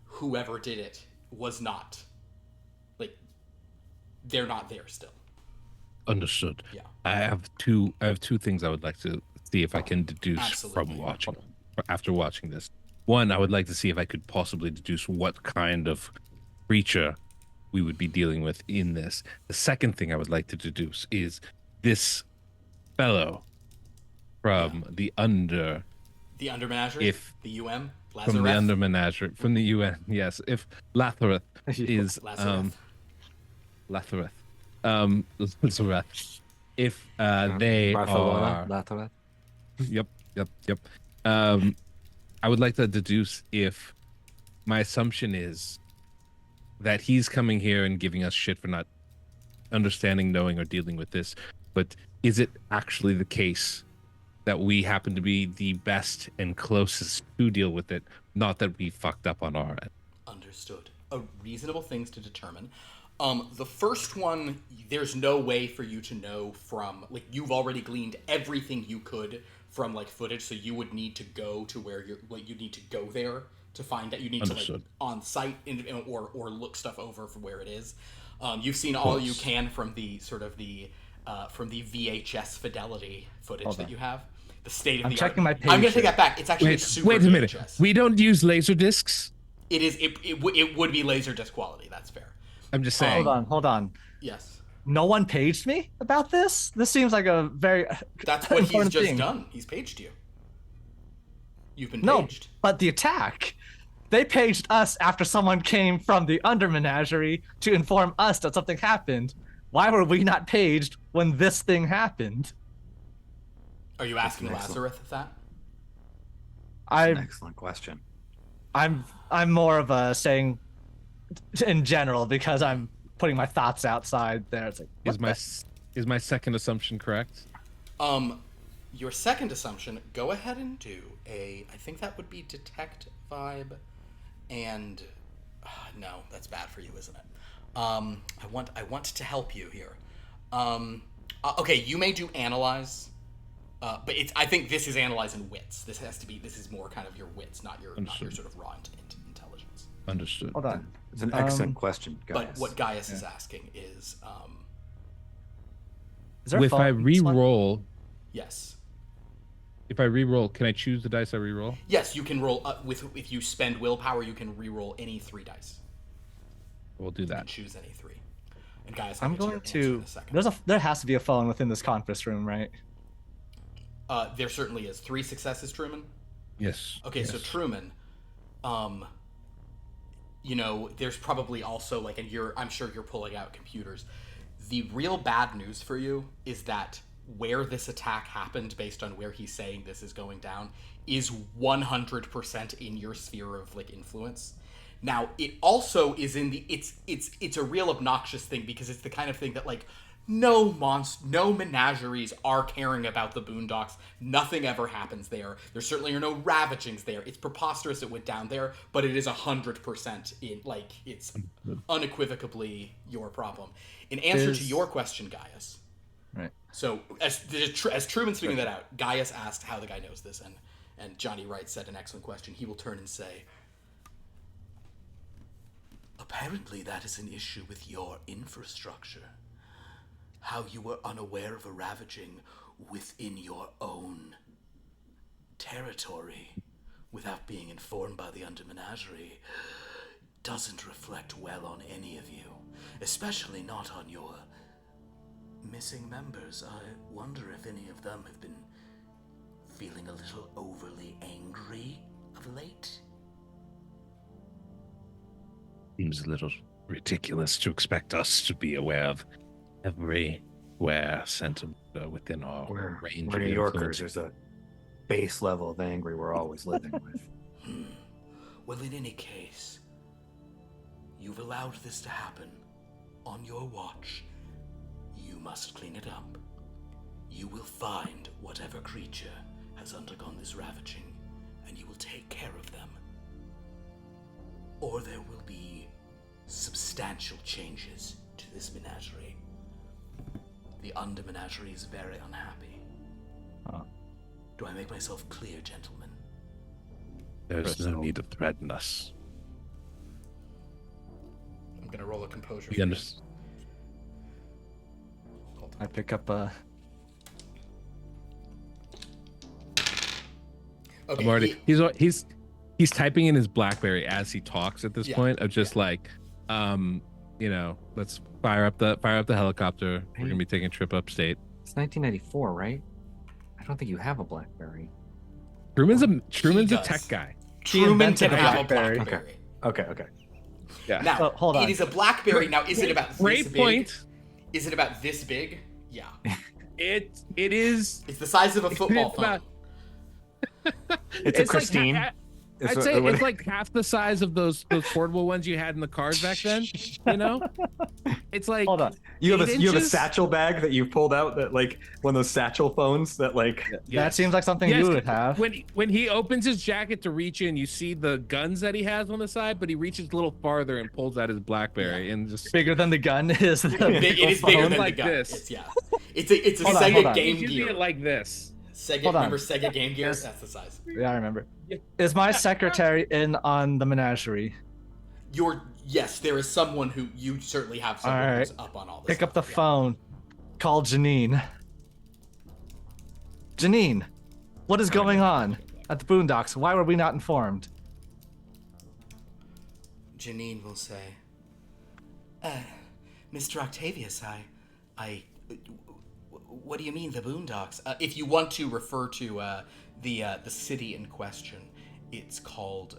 whoever did it was not like, they're not there still. Understood. Yeah. I have two things I would like to see if I can deduce Absolutely. from after watching this. One, I would like to see if I could possibly deduce what kind of creature we would be dealing with in this. The second thing I would like to deduce is this fellow from the Under Menagerie, the UM, Lazareth. From the Under Menagerie, from the UN, yes. If Lathareth is Lathareth. If they Barcelona, are Lathareth. Yep. I would like to deduce if my assumption is that he's coming here and giving us shit for not understanding, knowing, or dealing with this. But is it actually the case that we happen to be the best and closest to deal with it, not that we fucked up on our end? Understood. Reasonable things to determine. The first one, there's no way for you to know from, like, you've already gleaned everything you could from, like, footage, so you would need to go to where you're, like, you need to go there to find that. You need Understood. to, like, on site or look stuff over from where it is. You've seen all you can from the sort of from the VHS fidelity footage that you have. The state of I'm the checking art. my page. I'm gonna take that back. It's actually super Wait a minute. VHS. We don't use laser discs? It is. It would be Laserdisc quality. That's fair. I'm just saying. Hold on. Yes. No one paged me about this? This seems like a very That's what he's important just thing. done. He's paged you. You've been No, paged. but the attack. They paged us after someone came from the Under Menagerie to inform us that something happened. Why were we not paged when this thing happened? Are you asking Lazareth that? That's an excellent question. I'm more of a saying in general because I'm putting my thoughts outside there. It's like, Is my second assumption correct? Your second assumption, go ahead and do I think that would be detect vibe, and no, that's bad for you, isn't it? I want to help you here. Okay, you may do analyze, but I think this is analyze in wits. This is more kind of your wits, not your sort of raw intelligence. Understood. hold on. It's an excellent question, guys. But what Gaius is asking is, Is there a If phone I in this one? re-roll, yes. if I re-roll, can I choose the dice I re-roll? Yes, you can roll if you spend willpower, you can re-roll any 3 dice. We'll do You can that. choose any 3. And Gaius, I'm going to. There has to be a phone within this conference room, right? There certainly is 3 successes, Truman. Yes. Okay, yes. so Truman, there's probably also like, and I'm sure you're pulling out computers. The real bad news for you is that where this attack happened, based on where he's saying this is going down, is 100% in your sphere of like influence. Now, it also is in the it's a real obnoxious thing because it's the kind of thing that like no menageries are caring about the Boondocks. Nothing ever happens there. There certainly are no Ravagings there. It's preposterous it went down there, but it is 100% in, like, it's unequivocally your problem. In answer to your question, Gaius. Right. So as Truman's figuring that out, Gaius asked how the guy knows this, and Johnny Wright said an excellent question. He will turn and say, Apparently that is an issue with your infrastructure. How you were unaware of a ravaging within your own territory without being informed by the Empire Menagerie doesn't reflect well on any of you, especially not on your missing members. I wonder if any of them have been feeling a little overly angry of late. Seems a little ridiculous to expect us to be aware of everywhere sentiment within our range. We're of New Yorkers. influence. There's a base level of angry we're always living with. Well, in any case, you've allowed this to happen on your watch. You must clean it up. You will find whatever creature has undergone this ravaging, and you will take care of them. Or there will be substantial changes to this menagerie. The Under Menagerie is very unhappy. Do I make myself clear, gentlemen? There's no need to threaten us. I'm gonna roll a composure. We understand. I pick up a. Okay, I'm already. He's typing in his BlackBerry as he talks at this point. Of just like, let's fire up the helicopter. We're gonna be taking a trip upstate. It's 1994, right? I don't think you have a BlackBerry. Truman's a does. tech guy. Truman invented can a have a BlackBerry. BlackBerry. Okay. Yeah. Now, So, hold on. it is a BlackBerry. Now, is it about this Great big? point. Is it about this big? Yeah. It is. It's the size of a football It's phone. about- It's a like Christine. I'd say it's like half the size of those portable ones you had in the cars back then. It's like. Hold on. You have a 8 inches? satchel bag that you pulled out, that like one of those satchel phones that like. That seems like something Yes, you would have. When he opens his jacket to reach in, you see the guns that he has on the side, but he reaches a little farther and pulls out his BlackBerry and just. Bigger than the gun is. It is bigger than like the gun. this. It's a Hold on, Sega hold on. Game He's using Gear. it like this. Sega, Hold on. remember Sega Game Gear? Yes. That's the size. Yeah, I remember. Is my secretary in on the menagerie? Yes, there is someone who you certainly have someone All right. who's up on all this. Pick up the stuff, yeah. phone. Call Janine. Janine, what is going on at the Boondocks? Why were we not informed? Janine will say, Mr. Octavius, what do you mean, the Boondocks? If you want to refer to the city in question, it's called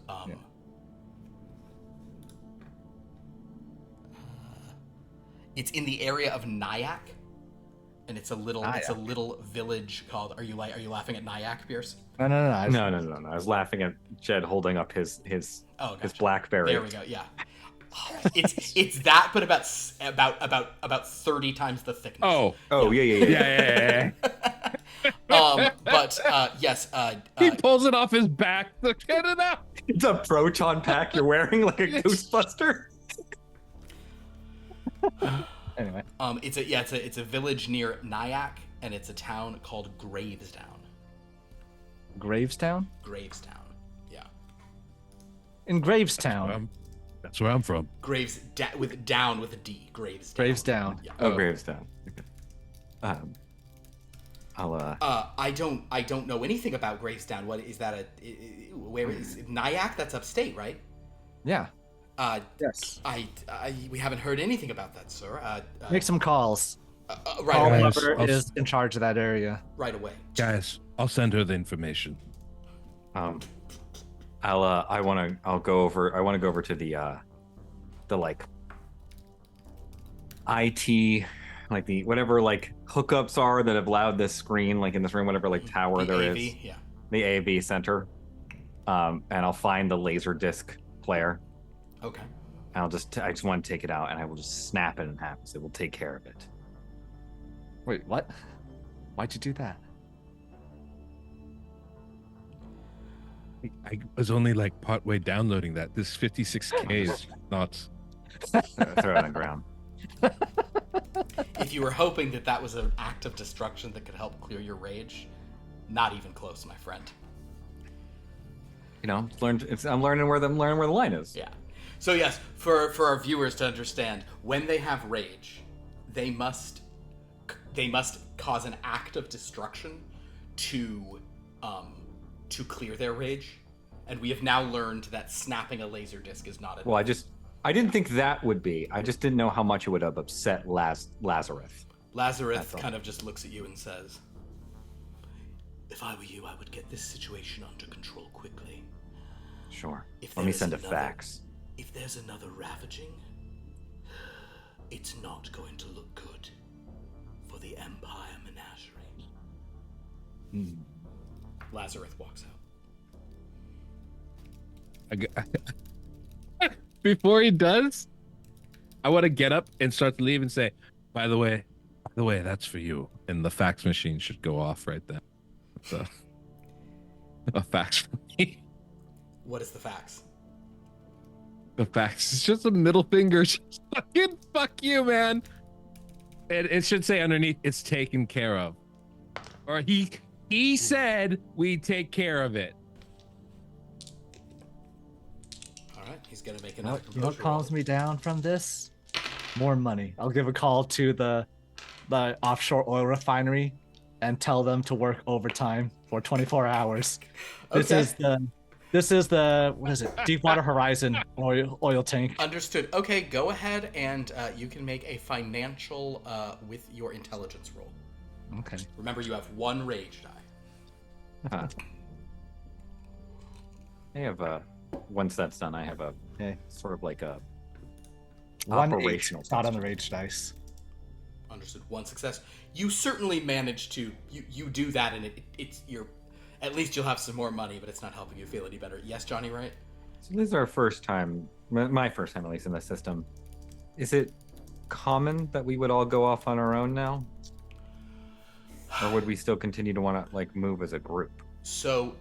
it's in the area of Nyack, and it's a little village called. Are you laughing at Nyack, Pierce? No. No. I was laughing at Jed holding up his gotcha. BlackBerry. There we go. Yeah. It's that, but about 30 times the thickness. Oh yeah. Yeah. But yes. He pulls it off his back. Look at it out. It's a proton pack you're wearing like a Ghostbuster. Anyway. It's a village near Nyack, and it's a town called Gravestown. Gravestown? Gravestown. Yeah. In Gravestown. That's where I'm from. With a D. Gravestown. Gravestown. Yeah. Oh, Gravestown. Okay. I don't know anything about Gravestown. What is that? Where is Nyack? That's upstate, right? Yeah. Yes. We haven't heard anything about that, sir. Make some calls. Right Call away. whoever is in charge of that area. Right away. Guys, I'll send her the information. I want to go over to the like IT, like the whatever like hookups are that have allowed this screen, like in this room, whatever like tower The there AV, is. yeah. The AV center. And I'll find the laser disc player. Okay. And I just want to take it out, and I will just snap it in half. So we'll take care of it. Wait, what? Why'd you do that? I was only like partway downloading that. This 56K is not. Throw it on the ground. If you were hoping that was an act of destruction that could help clear your rage, not even close, my friend. I'm learning where the line is. Yeah. So yes, for our viewers to understand, when they have rage, they must cause an act of destruction to clear their rage. And we have now learned that snapping a laser disc is not enough. Well, I didn't think that would be. I just didn't know how much it would have upset Lazarus. Lazarus kind of just looks at you and says, "If I were you, I would get this situation under control quickly. Sure. If Let me there's send a another- fax. If there's another ravaging, it's not going to look good for the Empire Menagerie." Lazarus walks out. Before he does, I want to get up and start to leave and say, by the way, that's for you. And the fax machine should go off right then. So, a fax for me. What is the fax? The fax is just a middle finger. Just fucking fuck you, man. And it should say underneath, it's taken care of. Or he said we take care of it. All right, he's gonna make You know another. what calms me down from this? More money. I'll give a call to the offshore oil refinery and tell them to work overtime for 24 hours. This is the what is it? Deepwater Horizon oil tank. Understood. Okay, go ahead and you can make a financial with your intelligence roll. Okay. Remember, you have one rage die. I have once that's done, I have a Okay. sort of like a 1 operational. not on the rage dice. Understood. One success. You certainly managed to you do that, and it's your. At least you'll have some more money, but it's not helping you feel any better. Yes, Johnny, right? So this is our first time, my first time at least in the system. Is it common that we would all go off on our own now? Or would we still continue to want to like move as a group? So,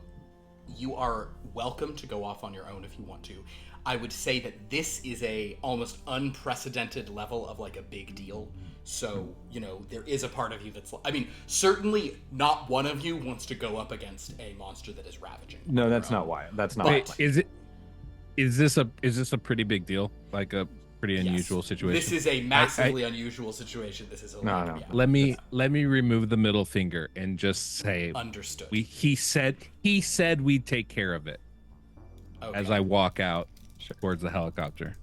you are welcome to go off on your own if you want to. I would say that this is a almost unprecedented level of like a big deal. So, there is a part of you that's, I mean, certainly not one of you wants to go up against a monster that is ravaging. No, that's not why. That's not. But- why. Is this a pretty big deal? Like a pretty unusual situation? This is a massively unusual situation. This is a No. yeah. Let me remove the middle finger and just say Understood. he said we'd take care of it. Okay. As I walk out towards the helicopter.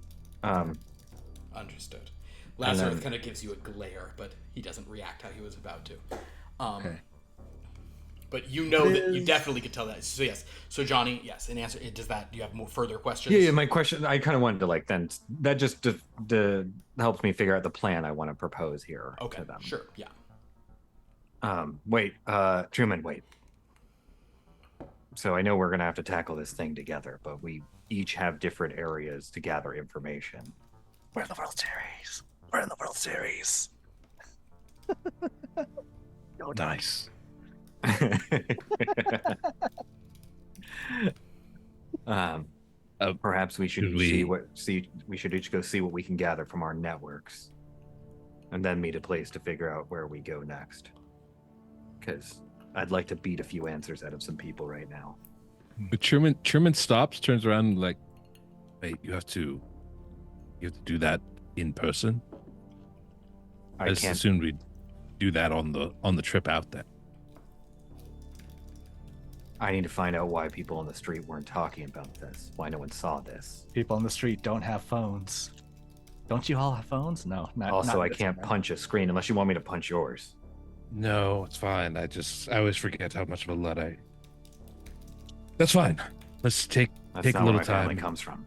Understood. Lazarus kind of gives you a glare, but he doesn't react how he was about to. Okay. But you know that you definitely could tell that. So yes. So Johnny, yes. In answer, do you have more further questions? Yeah. My question, I kind of wanted to like then that just helps me figure out the plan I want to propose here Okay. to them. Sure. Yeah. Wait, Truman, wait. So I know we're gonna have to tackle this thing together, but we each have different areas to gather information. We're in the World Series. We're in the World Series. Go Nice. Perhaps we should should we should each go see what we can gather from our networks, and then meet a place to figure out where we go next. Because I'd like to beat a few answers out of some people right now. But Truman stops, turns around, and like, wait, you have to do that in person. I just can't. assumed we'd do that on the trip out there. I need to find out why people on the street weren't talking about this. Why no one saw this. People on the street don't have phones. Don't you all have phones? No. Also, not I this can't one. punch a screen unless you want me to punch yours. No, it's fine. I always forget how much of a Luddite. That's fine. Let's take That's a not little where my family time. comes from.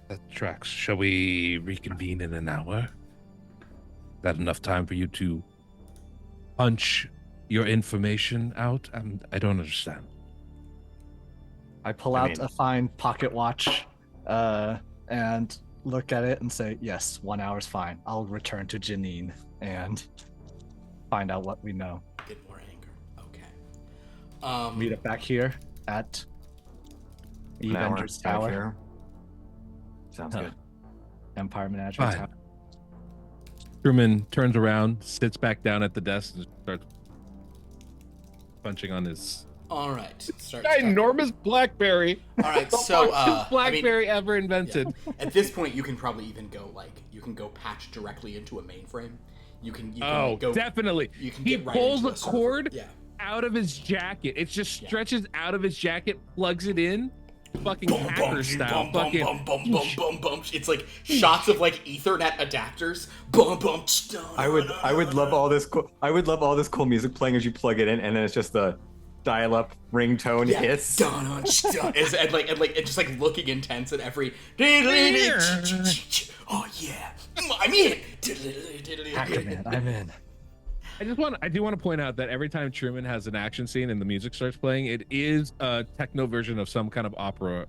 That tracks. Shall we reconvene in an hour? Is that enough time for you to punch your information out? I don't understand. I pull I out mean- a fine pocket watch and look at it and say, yes, 1 hour's fine. I'll return to Janine and find out what we know. Get more anger. Okay. Meet up back here at An hour Avengers back Tower, here. Sounds Huh. good. Empire Menagerie Fine. Tower. Truman turns around, sits back down at the desk, and starts punching on his All right. Start. Ginormous blackberry. All right. The So largest blackberry ever invented. Yeah. At this point, you can probably even go patch directly into a mainframe. You can go definitely. You can he get right pulls into a cord Yeah. out of his jacket. It just stretches out of his jacket, plugs it in, fucking hacker style. It's like shots of like Ethernet adapters. I would love all this cool music playing as you plug it in, and then it's just the dial-up ringtone hits. and it's just like looking intense at every. Oh yeah, I'm in. Hacker man, I'm in. I do want to point out that every time Truman has an action scene and the music starts playing, it is a techno version of some kind of opera,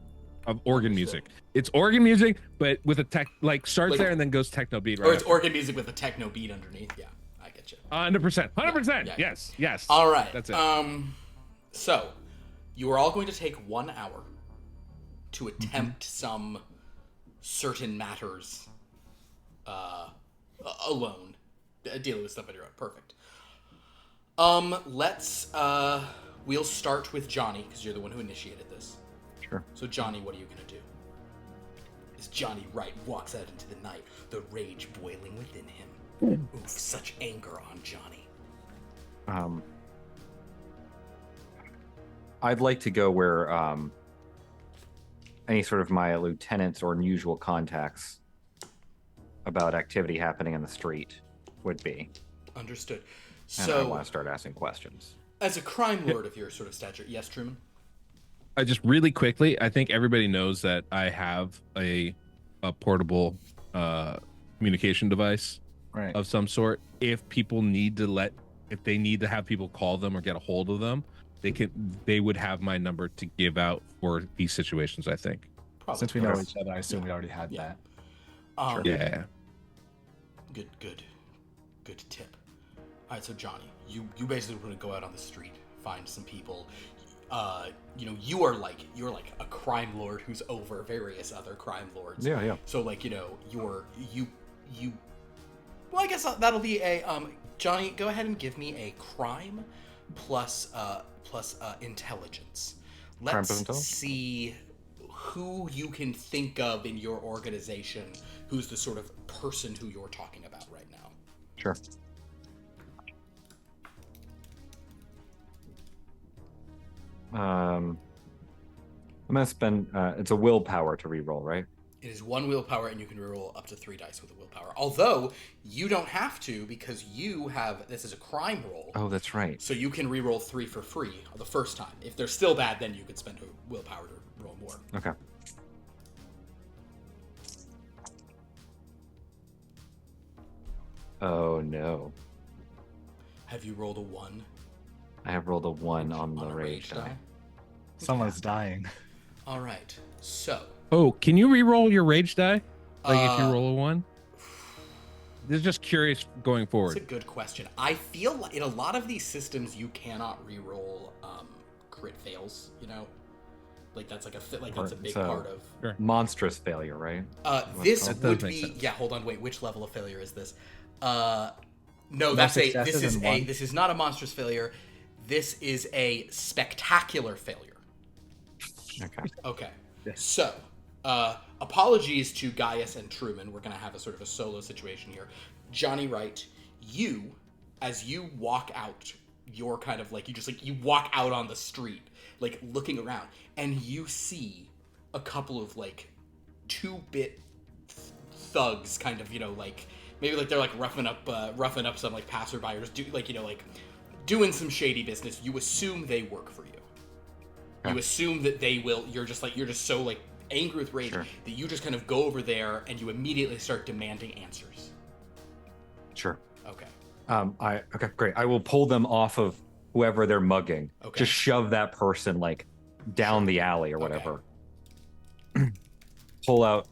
of organ music. It's organ music, but with a starts there and then goes techno beat. Right. Or it's organ music with a techno beat underneath. Yeah, I get you. 100%. Yeah. Yes. All right. That's it. So, you are all going to take 1 hour to attempt some certain matters alone. Dealing with stuff on your own. Perfect. We'll start with Johnny, because you're the one who initiated this. Sure. So, Johnny, what are you going to do? As Johnny Wright walks out into the night, the rage boiling within him. Ooh, such anger on Johnny. I'd like to go where any sort of my lieutenants or unusual contacts about activity happening in the street would be. Understood. And I want to start asking questions. As a crime lord of your sort of stature, yes, Truman? I just really quickly, I think everybody knows that I have a portable communication device of some sort. If people need to if they need to have people call them or get a hold of them, they would have my number to give out for these situations, I think. Probably. Since we know each other, I assume we already had that. Sure. Yeah. Good tip. All right, so Johnny, you basically want to go out on the street, find some people. You're like a crime lord who's over various other crime lords. Yeah. So well, I guess that'll be a Johnny. Go ahead and give me a crime plus intelligence. Let's see who you can think of in your organization who's the sort of person who you're talking about right now. Sure. I'm gonna spend. It's a willpower to reroll, right? It is 1 willpower, and you can reroll up to 3 dice with a willpower. Although you don't have to, because this is a crime roll. Oh, that's right. So you can reroll 3 for free the first time. If they're still bad, then you could spend a willpower to roll more. Okay. Oh no. Have you rolled a 1? I have rolled a 1 on the rage die. Someone's dying. All right. So. Oh, can you re-roll your rage die? If you roll a 1? This is just curious going forward. That's a good question. I feel like in a lot of these systems you cannot re-roll crit fails. That's that's a big part of. Sure. Monstrous failure, right? This would be. Yeah. Hold on. Wait. Which level of failure is this? No, this is not a monstrous failure. This is a spectacular failure. Okay. So, apologies to Gaius and Truman. We're going to have a sort of a solo situation here. Johnny Wright, as you walk out, you're kind of you walk out on the street, looking around, and you see a couple of 2-bit thugs kind of, maybe they're roughing up some passerby or just doing some shady business. You assume they work for you. You assume that they will. You're just so angry with rage that you just kind of go over there and you immediately start demanding answers. Sure. Okay. Okay, great. I will pull them off of whoever they're mugging. Okay. Just shove that person down the alley or whatever. Okay. Pull out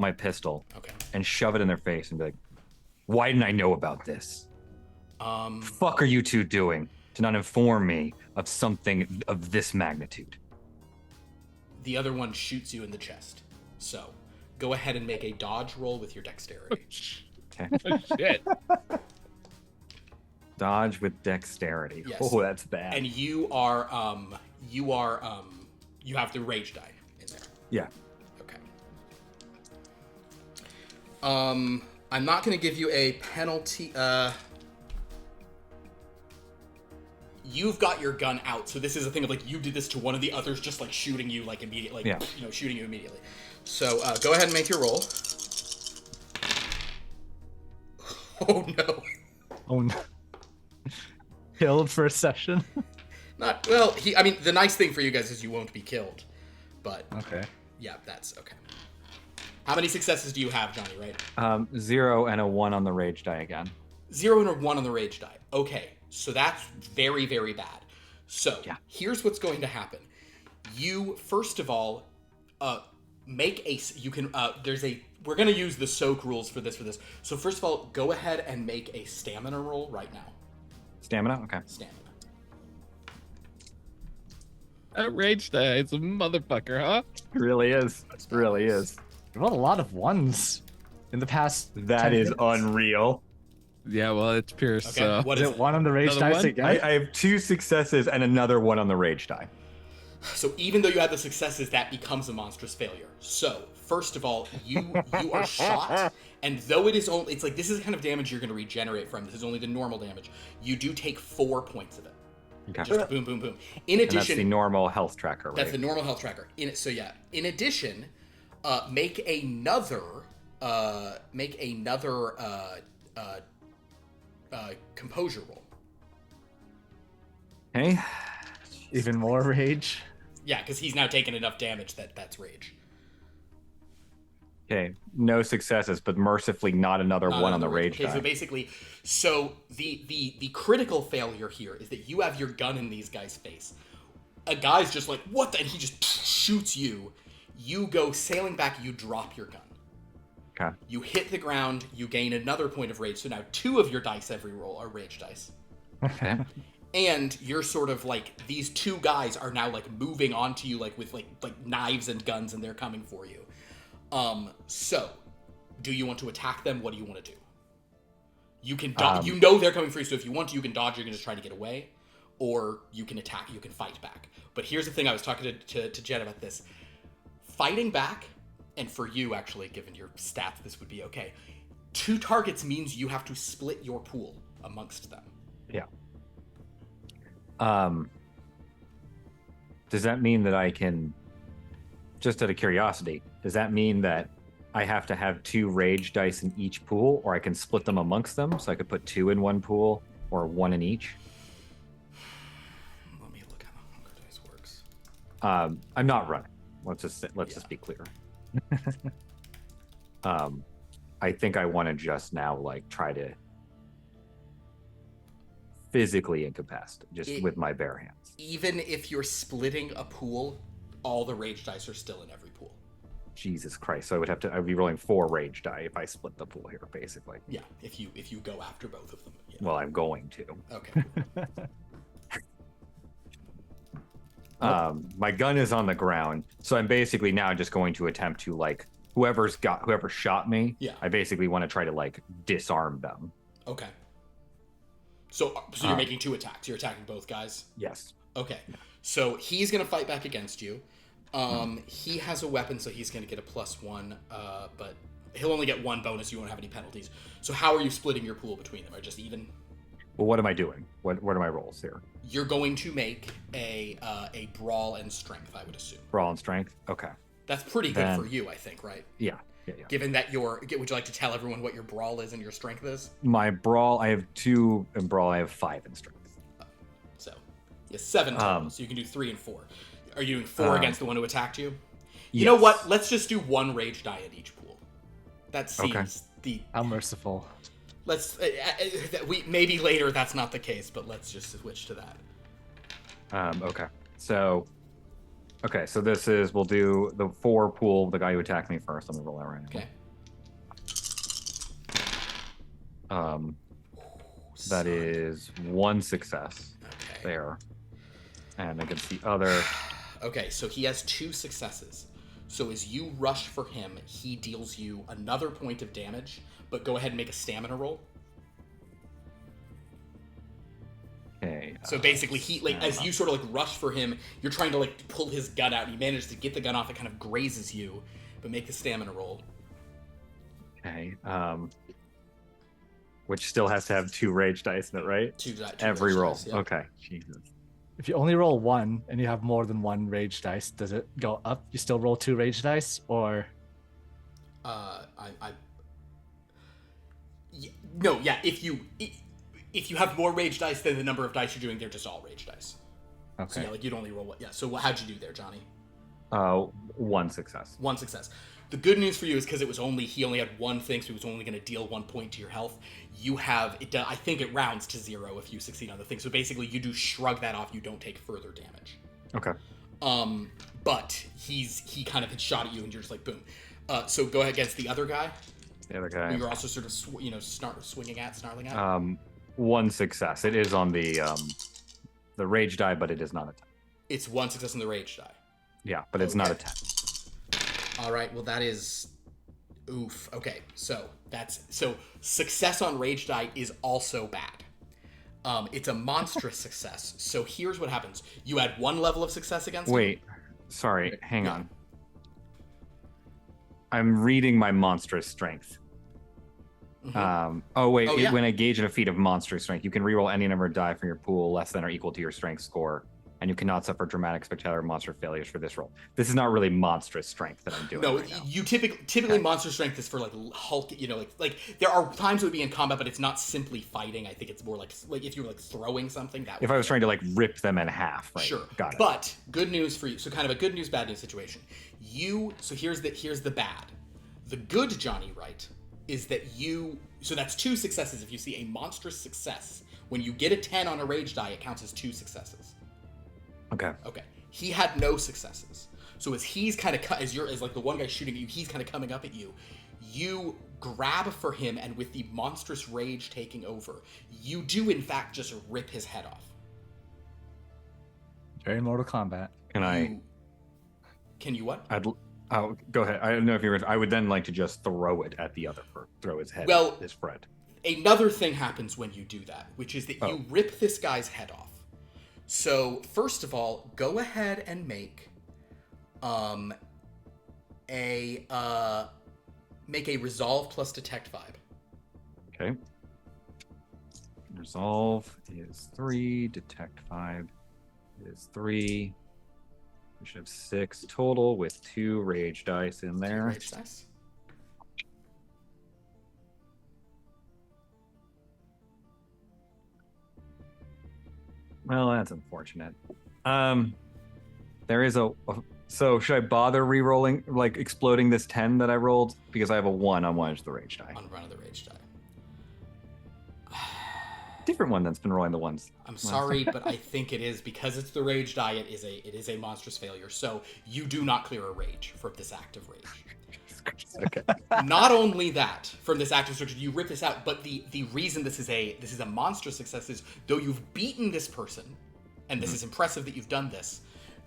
my pistol. Okay. And shove it in their face and be like, "Why didn't I know about this? Fuck are you two doing to not inform me of something of this magnitude?" The other one shoots you in the chest. So, go ahead and make a dodge roll with your dexterity. Okay. Oh, shit. Dodge with dexterity. Yes. Oh, that's bad. And you have the rage die in there. Yeah. Okay. I'm not going to give you a penalty. You've got your gun out, so this is a thing of like you did this to one of the others, just like shooting you like immediately, shooting you immediately. So go ahead and make your roll. Oh no. Oh no. Killed for a session. Not well. The nice thing for you guys is you won't be killed, but Okay. yeah, that's okay. How many successes do you have, Johnny? Right? 0 and a 1 on the rage die again. 0 and a 1 on the rage die. Okay, so that's very, very bad. So here's what's going to happen. You first of all make a. You can. We're gonna use the soak rules for this. So first of all, go ahead and make a stamina roll right now. Stamina? Okay. Stamina. That rage die, it's a motherfucker, huh? It really is. It really is. You rolled a lot of ones in the past. That 10 is minutes. unreal. Yeah, well, it's Pierce, Okay, so... what Is is it it? one on the rage Another dice one? again? I have 2 successes and another 1 on the rage die. So even though you had the successes, that becomes a monstrous failure. So first of all, you are shot, and though it is only, it's like this is the kind of damage you're going to regenerate from. This is only the normal damage. You do take 4 points of it. Okay. Just boom, boom, boom. In And that's addition, the normal health tracker, right? that's the normal health tracker. In addition, make another composure roll. Okay. Even more rage. Yeah, because he's now taken enough damage that's rage. Okay. No successes, but mercifully not another Not 1 on the rage Okay, die. so basically, the critical failure here is that you have your gun in these guys' face. A guy's just like, what the? And he just shoots you. You go sailing back, you drop your gun. Okay. You hit the ground, you gain another point of rage. So now 2 of your dice every roll are rage dice. Okay. And you're sort of like, these 2 guys are now like moving onto you like with like knives and guns, and they're coming for you. So do you want to attack them? What do you want to do? You can dodge. You know they're coming for you, so if you want to, you can dodge. You can just try to get away, or you can attack. You can fight back. But here's the thing: I was talking to Jen about this. Fighting back, and for you actually, given your stats, this would be okay. 2 targets means you have to split your pool amongst them. Yeah. Does that mean that I can, just out of curiosity, does that mean that I have to have 2 rage dice in each pool, or I can split them amongst them? So I could put 2 in one pool or 1 in each? Let me look at how Hunger Dice works. I'm not running. Let's just be clear. I think I want to just now like try to physically incapacitate with my bare hands. Even if you're splitting a pool, all the rage dice are still in every pool. Jesus Christ! So I'd be rolling 4 rage die if I split the pool here, basically. Yeah, if you go after both of them. Yeah. Well, I'm going to. Okay. My gun is on the ground, so I'm basically now just going to attempt to like whoever shot me. Yeah. I basically want to try to like disarm them. Okay. So you're making 2 attacks. You're attacking both guys? Yes. Okay. So he's going to fight back against you. He has a weapon, so he's going to get a +1, but he'll only get 1 bonus. You won't have any penalties. So how are you splitting your pool between them? Are just even? Well, what am I doing? What are my rolls here? You're going to make a brawl and strength, I would assume. Brawl and strength. Okay. That's pretty good for you, I think, right? Yeah. Given that would you like to tell everyone what your brawl is and your strength is? My brawl, I have 2 in brawl. I have 5 in strength. So, 7 total. So you can do 3 and 4. Are you doing 4 against the one who attacked you? You know what? Let's just do 1 rage die at each pool. That seems How merciful. Let's maybe later that's not the case, but let's just switch to that. Okay. So this is, we'll do the 4 pool, the guy who attacked me first. Let me roll that right now. Okay. That is 1 success Okay. there. And against the other. Okay, so he has 2 successes. So as you rush for him, he deals you another point of damage, but go ahead and make a stamina roll. Okay. So basically, he as you sort of rush for him, you're trying to pull his gun out, and he manages to get the gun off. It kind of grazes you, but make the stamina roll. Okay. Which still has to have 2 rage dice in it, right? Two Every rage roll. dice, yeah. Okay. Jesus. If you only roll 1 and you have more than 1 rage dice, does it go up? You still roll 2 rage dice, or? No, yeah. If you have more rage dice than the number of dice you're doing, they're just all rage dice. Okay. So yeah, you'd only roll one. Yeah. So how'd you do there, Johnny? 1 success. 1 success. The good news for you is because he only had 1 thing, so he was only going to deal 1 point to your health. You have it. I think it rounds to 0 if you succeed on the thing. So basically, you do shrug that off. You don't take further damage. Okay. But he kind of had shot at you, and you're just boom. So go ahead against the other guy. The other guy. Who you're also sort of snarling at. 1 success. It is on the rage die, but it is not a 10. It's 1 success on the rage die. Yeah, but it's not a 10. All right. Well, that is oof. Okay. So success on rage die is also bad. It's a monstrous success. So here's what happens: you add 1 level of success against. Wait, sorry. Hang on. I'm reading my monstrous strength. Mm-hmm. When engaged in a feat of monstrous strength, you can reroll any number of die from your pool less than or equal to your strength score, and you cannot suffer dramatic, spectacular monster failures for this roll. This is not really monstrous strength that I'm doing. No, right now. You typically monster strength is for Hulk. There are times it would be in combat, but it's not simply fighting. I think it's more like if you were throwing something. If I was trying to rip them in half, right? Sure, got it. But good news for you. So kind of a good news, bad news situation. So here's the bad. The good, Johnny, right, is that so that's 2 successes. If you see a monstrous success, when you get a 10 on a rage die, it counts as 2 successes. Okay. He had no successes. So as he's kind of as the one guy shooting at you, he's kind of coming up at you. You grab for him, and with the monstrous rage taking over, you do in fact just rip his head off. Very Mortal Kombat. Can you what? Go ahead. I don't know if I would then like to just throw it at the other person. Throw his head at his friend. Another thing happens when you do that, which is that you rip this guy's head off. So first of all, go ahead and make a resolve plus detect vibe. Okay. Resolve is 3. Detect vibe is 3. We should have 6 total with 2 rage dice in there. 2 rage dice. Well, that's unfortunate. There is so should I bother re-rolling, exploding this 10 that I rolled? Because I have a 1 on one of the rage die. On one of the rage die. Different one that's been rolling the ones. I'm sorry, but I think it is because it's the rage die. It is a monstrous failure. So you do not clear a rage from this act of rage. Okay. Not only that, from this act of destruction, you rip this out. But the reason this is a monstrous success is though you've beaten this person, and this is impressive that you've done this.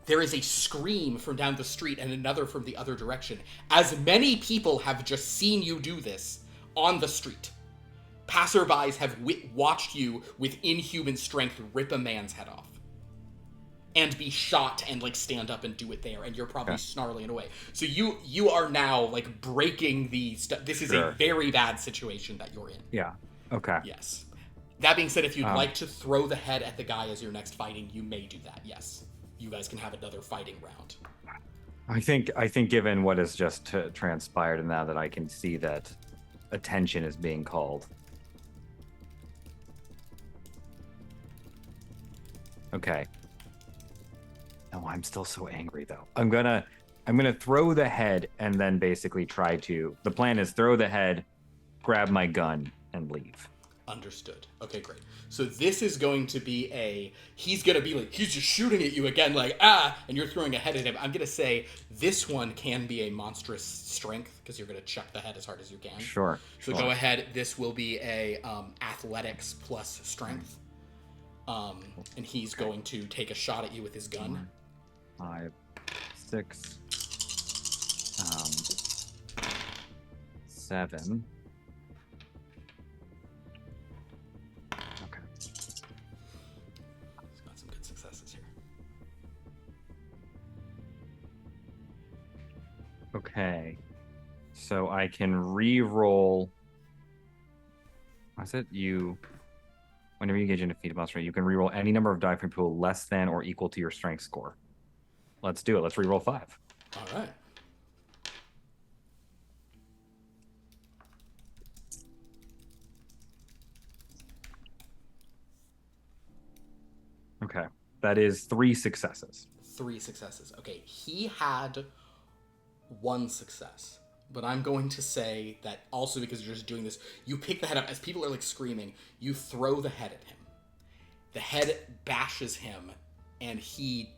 There is a scream from down the street and another from the other direction, as many people have just seen you do this on the street. Passerbys have watched you with inhuman strength rip a man's head off. And be shot and stand up and do it there, and you're probably snarling away. So you are now breaking the this is a very bad situation that you're in. Yeah. Okay. Yes. That being said, if you'd like to throw the head at the guy as your next fighting, you may do that. Yes. You guys can have another fighting round. I think given what has just transpired, and now that I can see that attention is being called. Okay. No, I'm still so angry though. I'm gonna throw the head and then basically try to. The plan is throw the head, grab my gun, and leave. Understood. Okay, great. So this is going to be he's going to be he's just shooting at you again, and you're throwing a head at him. I'm going to say this one can be a monstrous strength because you're going to chuck the head as hard as you can. Sure. So go ahead. This will be a athletics plus strength. And he's going to take a shot at you with his gun. 5, 6, 7. Okay. So I can re-roll. What's it? Whenever you engage in a defeat monster, you can re-roll any number of die from your pool less than or equal to your strength score. Let's do it. Let's re-roll 5. All right. Okay. That is 3 successes. 3 successes. Okay, he had 1 success. But I'm going to say that also because you're just doing this, you pick the head up as people are like screaming, you throw the head at him. The head bashes him, and he...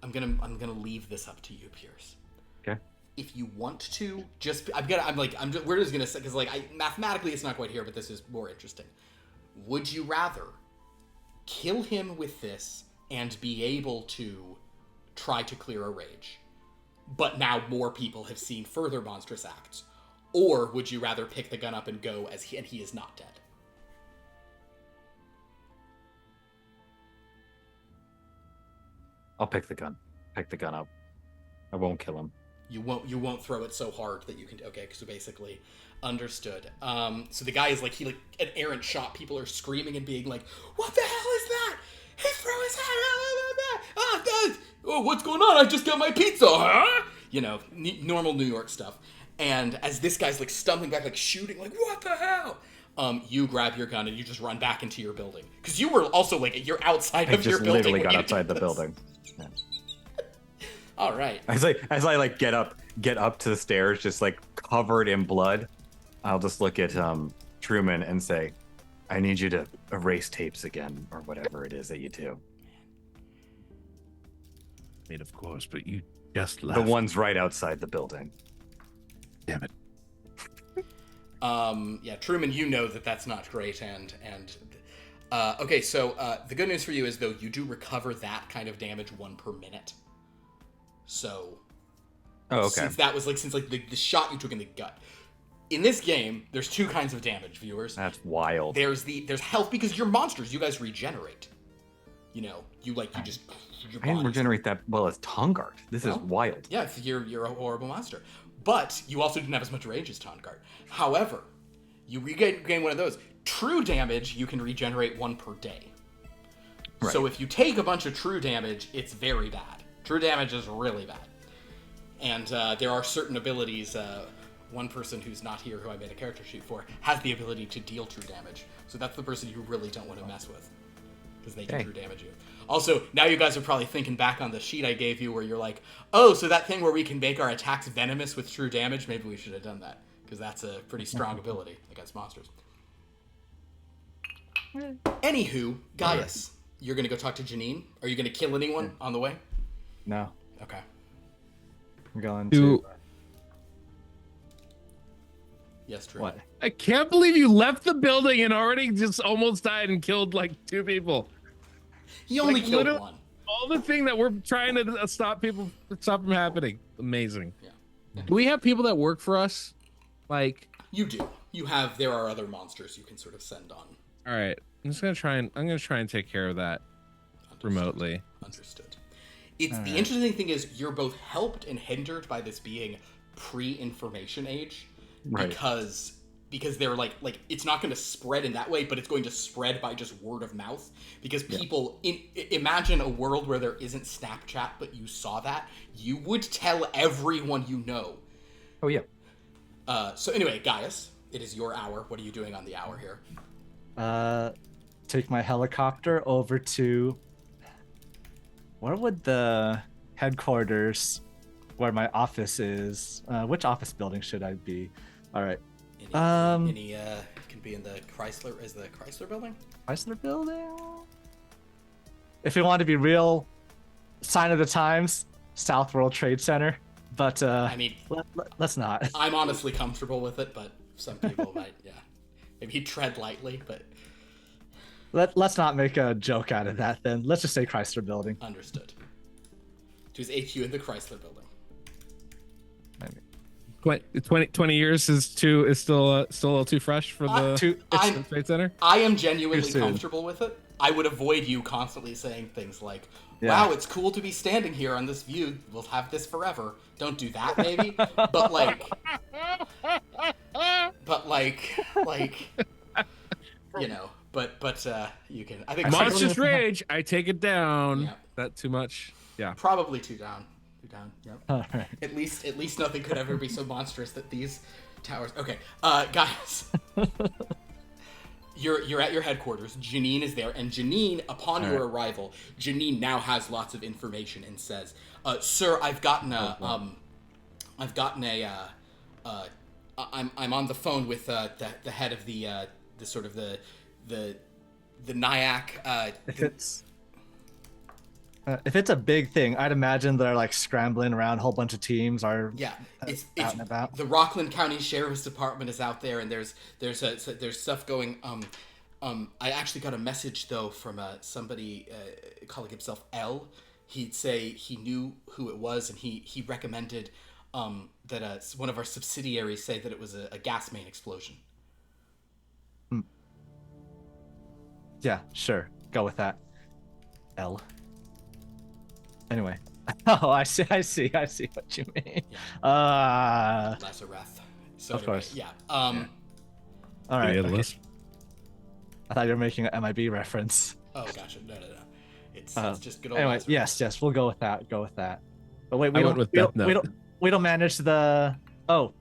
I'm gonna leave this up to you, Pierce. Okay. If you want to, we're just gonna say, because mathematically it's not quite here, but this is more interesting. Would you rather kill him with this and be able to try to clear a rage, but now more people have seen further monstrous acts, or would you rather pick the gun up and go and he is not dead? I'll pick the gun. Pick the gun up. I won't kill him. You won't throw it so hard that you can. Okay, so basically, understood. So the guy is like an errant shot. People are screaming and being like, "What the hell is that? He threw his head! Oh, what's going on? I just got my pizza, huh?" Normal New York stuff. And as this guy's like stumbling back, like shooting, like, "What the hell?" You grab your gun and you just run back into your building because you were also like you're outside of your building. I just literally got outside the building. Yeah. All right. As I like get up to the stairs, just like covered in blood, I'll just look at Truman and say, "I need you to erase tapes again, or whatever it is that you do." I mean, of course, but you just left. The one's right outside the building. Damn it. Yeah, Truman, you know that's not great, and okay, so the good news for you is though you do recover that kind of damage 1 per minute. So, since the shot you took in the gut. In this game, there's 2 kinds of damage, viewers. That's wild. There's health because you're monsters. You guys regenerate. I didn't regenerate that well as Tongart. This is wild. Yeah, you're a horrible monster. But you also didn't have as much rage as Tongart. However, you regain one of those. True damage, you can regenerate 1 per day. Right. So if you take a bunch of true damage, it's very bad. True damage is really bad. And there are certain abilities. One person who's not here, who I made a character sheet for, has the ability to deal true damage. So that's the person you really don't want to mess with, because they can true damage you. Also, now you guys are probably thinking back on the sheet I gave you where you're like, oh, so that thing where we can make our attacks venomous with true damage, maybe we should have done that, because that's a pretty strong ability against monsters. Anywho, Gaius, you're going to go talk to Janine? Are you going to kill anyone on the way? No. Okay. I'm going to... Yes, true. What? I can't believe you left the building and already just almost died and killed like 2 people. He only killed 1. All the thing that we're trying to stop from happening. Amazing. Yeah. Do we have people that work for us? Like you do. There are other monsters you can sort of send on. All right. I'm gonna try and take care of that remotely. Understood. The interesting thing is you're both helped and hindered by this being pre-information age. Right. Because they're like it's not going to spread in that way, but it's going to spread by just word of mouth. Because people imagine a world where there isn't Snapchat, but you saw that, you would tell everyone you know. Oh yeah. So anyway, Gaius, it is your hour. What are you doing on the hour here? Take my helicopter over to. Where would the headquarters, where my office is? Which office building should I be? All right. Can be in the Chrysler. Is the Chrysler building? Chrysler building. If you want to be real, sign of the times, South World Trade Center. But I mean, let's not. I'm honestly comfortable with it, but some people might, maybe tread lightly. But let's not make a joke out of that. Then let's just say Chrysler building. Understood. To his HQ in the Chrysler building. 20 years is still a little too fresh for the Trade Center. I am genuinely soon. comfortable with it. I would avoid you constantly saying things like, Yeah. "Wow, it's cool to be standing here on this view. We'll have this forever." Don't do that, maybe. but like, you know. But you can. I think Monstrous Rage. I take it down. Yeah. That too much. Yeah. Probably two down. Yep. All right. At least nothing could ever be so monstrous that these towers. Okay, guys, you're at your headquarters. Janine is there, and Janine, upon your arrival, Janine now has lots of information and says, "Sir, I'm on the phone with the head of the sort of the Nyack." If it's a big thing, I'd imagine they're like scrambling around. A whole bunch of teams are it's out and about. The Rockland County Sheriff's Department is out there, and there's stuff going. I actually got a message though from somebody calling himself L. He'd say he knew who it was, and he recommended that one of our subsidiaries say that it was a gas main explosion. Yeah, sure. Go with that. L. Anyway. Oh, I see what you mean. Yeah. Lazareth. So of course. Yeah. All right. Yeah, Okay. I thought you were making an MIB reference. Oh, gotcha. No. It's just good old Anyway, Lazareth. yes, we'll go with that. But wait, I went with Death Note. we don't manage the. Oh.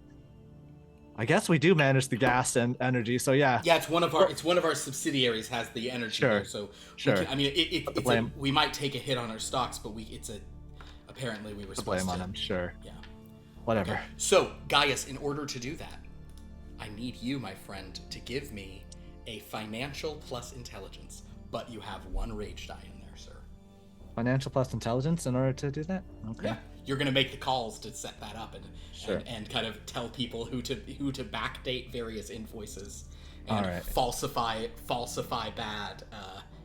I guess we do manage the gas and energy. So yeah. Yeah, it's one of our subsidiaries has the energy Sure. there, so Sure. I mean, we might take a hit on our stocks, but apparently we were The supposed blame to. on him. Sure. Yeah. Whatever. Okay. So, Gaius, in order to do that, I need you, my friend, to give me a financial plus intelligence, but you have one rage die in there, sir. Financial plus intelligence in order to do that. Okay. Yeah. You're gonna make the calls to set that up Sure. and kind of tell people who to backdate various invoices and All right. falsify bad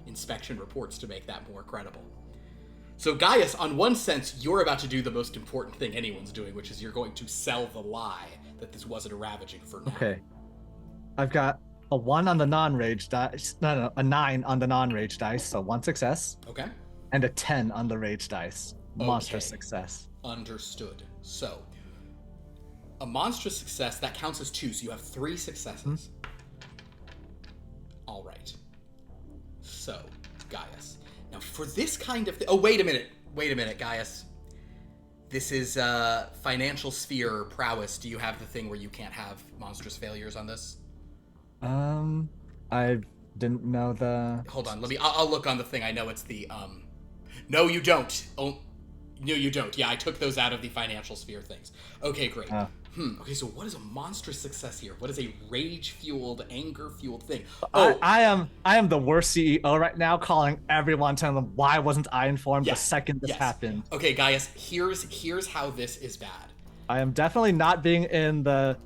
inspection reports to make that more credible. So Gaius, on one sense, you're about to do the most important thing anyone's doing, which is you're going to sell the lie that this wasn't a ravaging for now. Okay. I've got a 1 on the non-rage dice. No, a 9 on the non-rage dice, so 1 success, Okay. and a 10 on the rage dice. Monstrous Okay. success. Understood. So, a monstrous success, that counts as 2, so you have 3 successes. All right. So, Gaius. Now, for this kind of... Oh, wait a minute, Gaius. This is financial sphere prowess. Do you have the thing where you can't have monstrous failures on this? I didn't know the... Hold on, I'll look on the thing. I know it's the... No, you don't. Oh, no, you don't. Yeah, I took those out of the financial sphere things. Okay, great. Okay, so what is a monstrous success here? What is a rage-fueled, anger-fueled thing? Oh, I am the worst CEO right now, calling everyone, telling them why wasn't I informed the second this happened. Okay, Gaius, here's how this is bad. I am definitely not being in the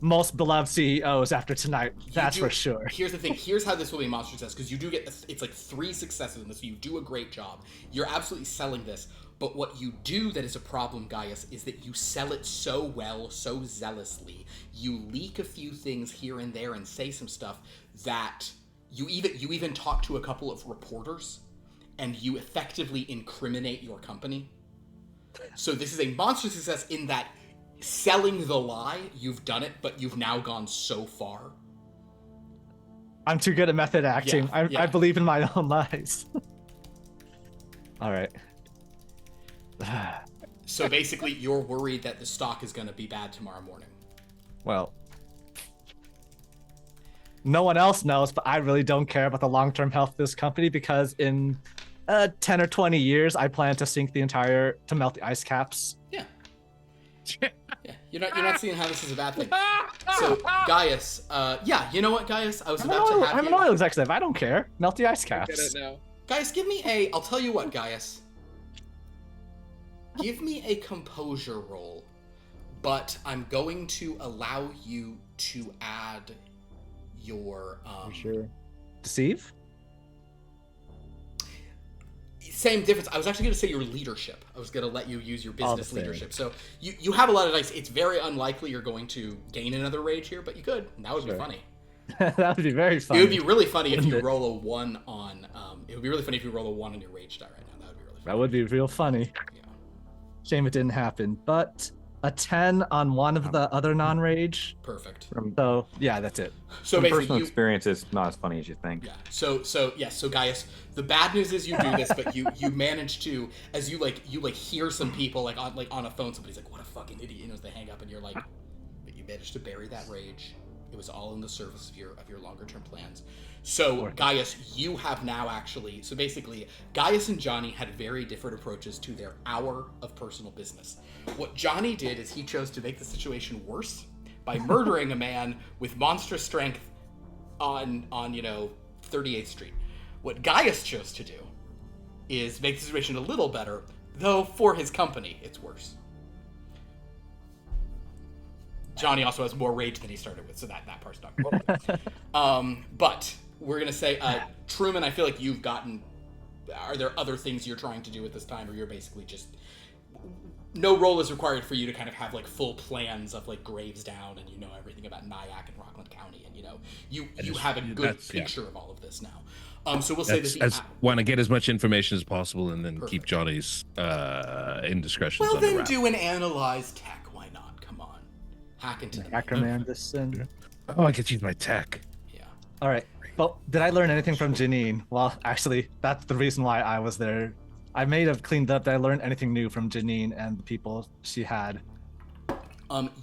most beloved CEOs after tonight. That's for sure. Here's the thing. Here's how this will be a monster success, because you do get it's like 3 successes in this. So you do a great job. You're absolutely selling this. But what you do that is a problem, Gaius, is that you sell it so well, so zealously. You leak a few things here and there and say some stuff that you even talk to a couple of reporters, and you effectively incriminate your company. So this is a monster success in that selling the lie, you've done it, but you've now gone so far. I'm too good at method acting. I believe in my own lies. All right. So basically, you're worried that the stock is going to be bad tomorrow morning. Well, no one else knows, but I really don't care about the long-term health of this company because in 10 or 20 years, I plan to melt the ice caps. Yeah. Yeah, you're not seeing how this is a bad thing. So, Gaius, you know what, Gaius? I'm an oil executive. I don't care. Melt the ice caps. Get it now. Gaius, I'll tell you what, Gaius. Give me a composure roll, but I'm going to allow you to add your For sure. Deceive? Same difference. I was actually going to say your leadership. I was going to let you use your business same. leadership. So you have a lot of dice. It's very unlikely you're going to gain another rage here, but you could. And that would be funny. That would be very funny. It would be really funny if you roll a 1 on. It would be really funny if you roll a 1 on your rage die right now. That would be really funny. That would be real funny. Yeah. Shame it didn't happen. But a 10 on one of the other non-rage. Perfect. So yeah, that's it. So From basically, personal experience, it's not as funny as you think. Yeah. So Gaius, the bad news is you do this, but you manage to, as you hear some people on a phone, somebody's like, "What a fucking idiot," as they hang up, and you're like, but you managed to bury that rage. It was all in the service of your longer term plans. So Gaius, you have now actually. So basically, Gaius and Johnny had very different approaches to their hour of personal business. What Johnny did is he chose to make the situation worse by murdering a man with monstrous strength on 38th Street. What Gaius chose to do is make the situation a little better, though for his company, it's worse. Johnny also has more rage than he started with, so that part's not good. But we're going to say, Truman, I feel like you've gotten... Are there other things you're trying to do at this time, or you're basically just... No role is required for you to kind of have, full plans of, Gravestown, and you know everything about Nyack and Rockland County, and, you have a good picture of all of this now. So we'll say that want to get as much information as possible and then keep Johnny's indiscretions Well, on the then wrap. do an analyze tech. Why not? Come on. Hack into the Hacker man, this and... Oh, I get to use my tech. Yeah. All right. Well, did I learn anything from Janine? Well, actually, that's the reason why I was there. I may have cleaned up. Did I learn anything new from Janine and the people she had?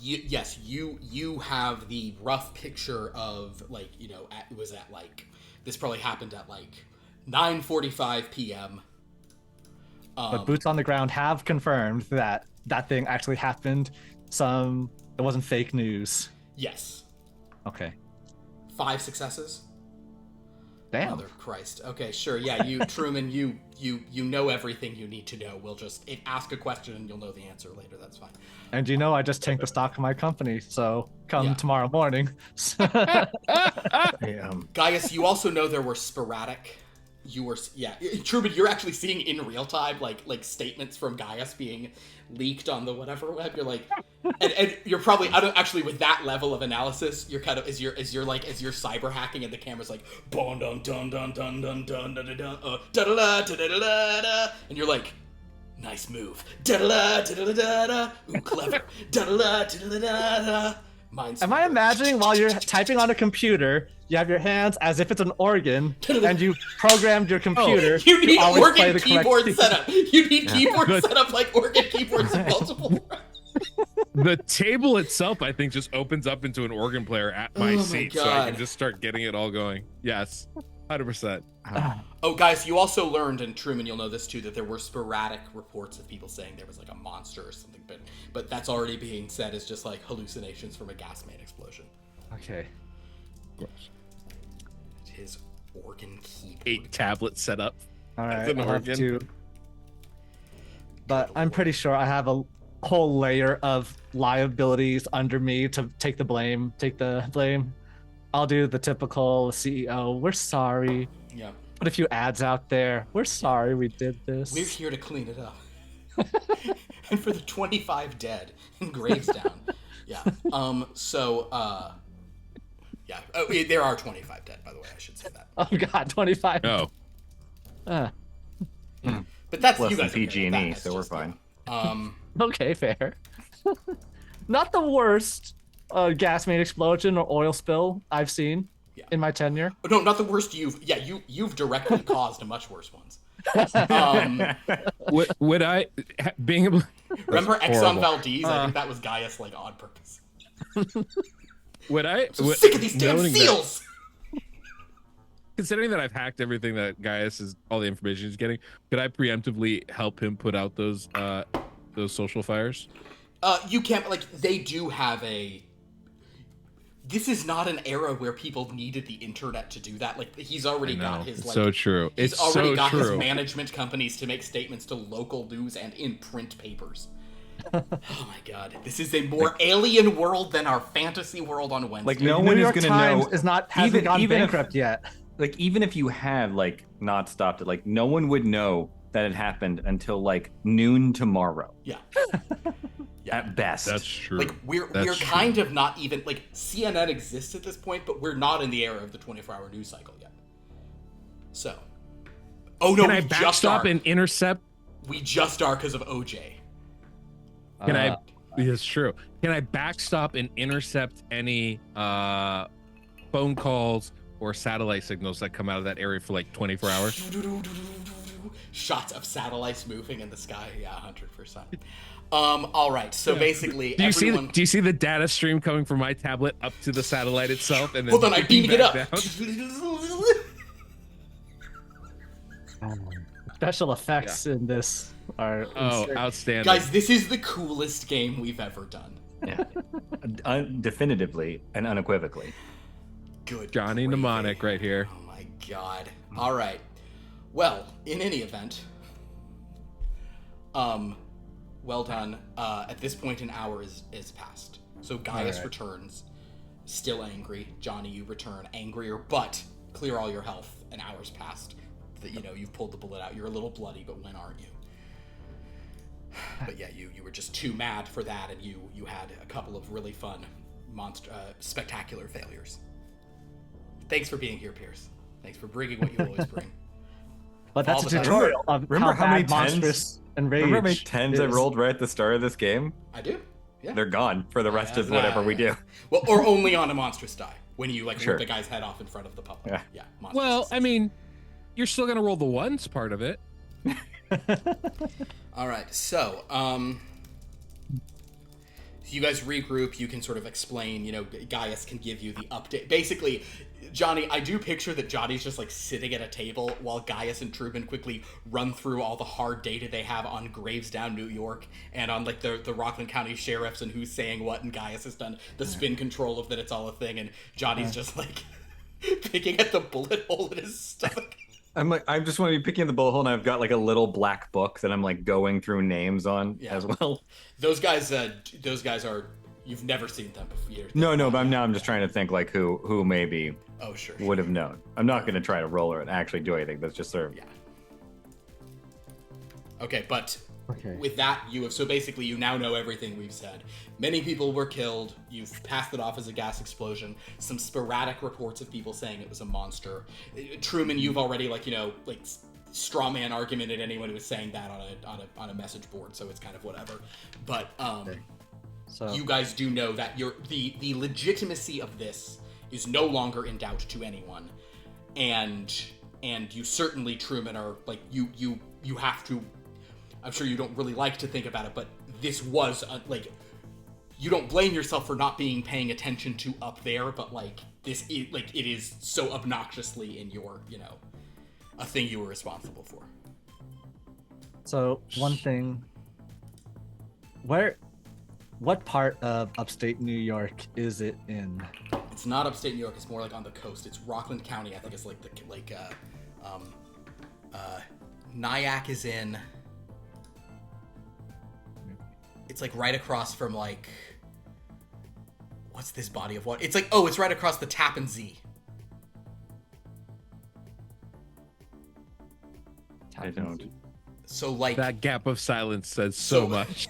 Yes, you have the rough picture of this probably happened at 9:45 p.m. But boots on the ground have confirmed that that thing actually happened. It wasn't fake news. Yes. Okay. 5 successes. Damn. Mother Christ. Okay, sure. Yeah, Truman, you know everything you need to know. We'll just ask a question and you'll know the answer later. That's fine. And I just tanked the stock of my company, so come tomorrow morning. Gaius, you also know there were sporadic. Truman, you're actually seeing in real time like statements from Gaius being leaked on the whatever web. You're like, and you're probably actually with that level of analysis, you're kind of as you're cyber hacking and the camera's like dun dun dun dun dun dun dun dun dun da da da da da, and you're like, nice move, da da da da da da, ooh clever, da da da da da. Am I imagining while you're typing on a computer, you have your hands as if it's an organ, and you programmed your computer you need to always play organ the keyboard correct setup. You need keyboard setup like organ keyboards in multiple. The table itself, I think, just opens up into an organ player at my seat, so I can just start getting it all going. Yes, 100%. Oh, guys, you also learned, and Truman, you'll know this too, that there were sporadic reports of people saying there was a monster or something, but that's already being said as just hallucinations from a gas main explosion. Okay. His organ keyboard. 8 tablets set up. All right. An I'll have organ. to. But I'm pretty sure I have a whole layer of liabilities under me to take the blame. I'll do the typical CEO. We're sorry. Yeah. Put a few ads out there. We're sorry we did this. We're here to clean it up. And for the 25 dead in Gravestown. Yeah. Yeah. Oh, there are 25 dead, by the way. I should say that. Oh God, 25. Oh. But that's Less you than guys. Okay PG&E, so we're fine. Okay, fair. Not the worst gas main explosion or oil spill I've seen in my tenure. No, not the worst. You've directly caused much worse ones. Would I being able? Remember Exxon horrible. Valdez? I think that was Gaius on purpose. Would I? So sick of these damn seals. Considering that I've hacked everything that Gaius is, all the information he's getting, could I preemptively help him put out those social fires? You can't. They do have a. This is not an era where people needed the internet to do that. He's already got his so true. He's already got his management companies to make statements to local news and in print papers. Oh my God, this is a more alien world than our fantasy world on Wednesday. No one New is York going to Times know. hasn't gone even bankrupt yet. Even if you have not stopped it, no one would know that had happened until like noon tomorrow. Yeah. At best. That's true. Like we're kind of not even like CNN exists at this point, but we're not in the era of the 24-hour news cycle yet. So, oh no, Can I backstop and intercept? We just are because of OJ. Can I? It's true. Can I backstop and intercept any phone calls or satellite signals that come out of that area for like 24 hours? Shots of satellites moving in the sky. Yeah, 100%. All right. So basically, do you see the data stream coming from my tablet up to the satellite itself? And then hold on, I'm beaming it up. Special effects in this are outstanding. Guys, this is the coolest game we've ever done. Yeah. Definitively and unequivocally. Good. Johnny gravy. Mnemonic right here. Oh my god. All right. Well, in any event, well done. At this point, an hour is passed. So Gaius returns, still angry. Johnny, you return angrier, but clear all your health. An hour's passed. That you've pulled the bullet out. You're a little bloody, but when aren't you? But yeah, you were just too mad for that, and you had a couple of really fun, spectacular failures. Thanks for being here, Pierce. Thanks for bringing what you always bring. But that's All a the time. tutorial of Remember how many monstrous and rage. Remember how many tens I is. rolled right at the start of this game? I do. Yeah. They're gone for the rest of whatever we do. Well, or only on a monstrous die when you Sure. rip the guy's head off in front of the public. Yeah. Monstrous Well, is- I mean, you're still gonna roll the ones part of it. All right. So, you guys regroup. You can sort of explain. Gaius can give you the update. Basically, Johnny, I do picture that Johnny's just like sitting at a table while Gaius and Truman quickly run through all the hard data they have on Gravestown, New York, and on like the Rockland County sheriffs and who's saying what. And Gaius has done the spin control of that it's all a thing, and Johnny's just like picking at the bullet hole in his stomach. I just want to be picking at the bullet hole, and I've got like a little black book that I'm like going through names on as well. Those guys are. You've never seen them before. No, but I'm just trying to think like who maybe Sure. would have known. I'm not going to try to roll or actually do anything. That's just sort of. Yeah. Okay, but Okay. with that, so basically you now know everything we've said. Many people were killed. You've passed it off as a gas explosion. Some sporadic reports of people saying it was a monster. Truman, you've already straw man argumented anyone who was saying that on a message board, so it's kind of whatever. But So you guys do know that the legitimacy of this is no longer in doubt to anyone, and you certainly, Truman, are like you have to. I'm sure you don't really like to think about it, but this was you don't blame yourself for not paying attention to up there, but it is so obnoxiously in your a thing you were responsible for. So one thing, what part of upstate New York is it in? It's not upstate New York. It's more like on the coast. It's Rockland County. I think it's Nyack is in. It's like right across from what's this body of water? It's it's right across the Tappan Zee. I don't. So That gap of silence says so much.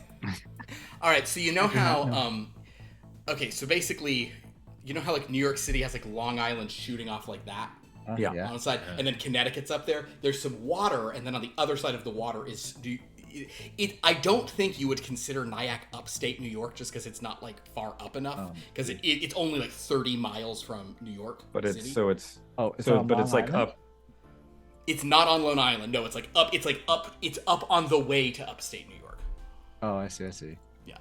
All right, so you know how okay, so basically you know how New York City has Long Island shooting off like that Yeah. on the side, and then Connecticut's up there. There's some water, and then on the other side of the water is I don't think you would consider Nyack upstate New York just because it's not far up enough, because it's only 30 miles from New York. But City. it's it's so on but it's Long like Island? up. It's not on Long Island. No, it's up. It's up. It's up on the way to upstate New York. Oh, I see. Yeah,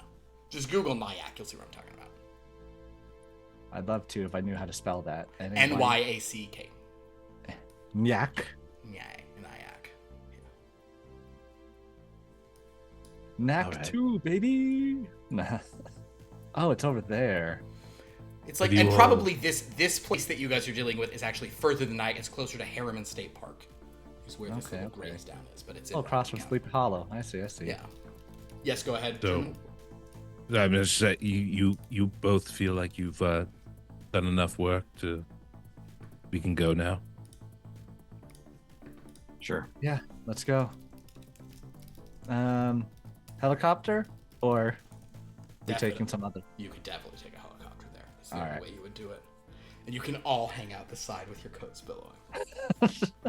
just Google Nyack. You'll see what I'm talking about. I'd love to if I knew how to spell that. Nyack. Nyack. Nyack. Knack Alright. 2, baby. Oh, it's over there. It's Have and you, probably this place that you guys are dealing with is actually further than Nyack. It's closer to Harriman State Park, is where this little Gravestown is. But it's in Oh, across from Rockland Sleepy Hollow. I see. County. Yeah. Yes, go ahead. So, Truman. I'm just saying, you both feel like you've done enough work we can go now. Sure. Yeah, let's go. Helicopter, or you Definitely. taking some other? You could definitely take a helicopter there. That's the All only right. way you would do it. And you can all hang out the side with your coats billowing.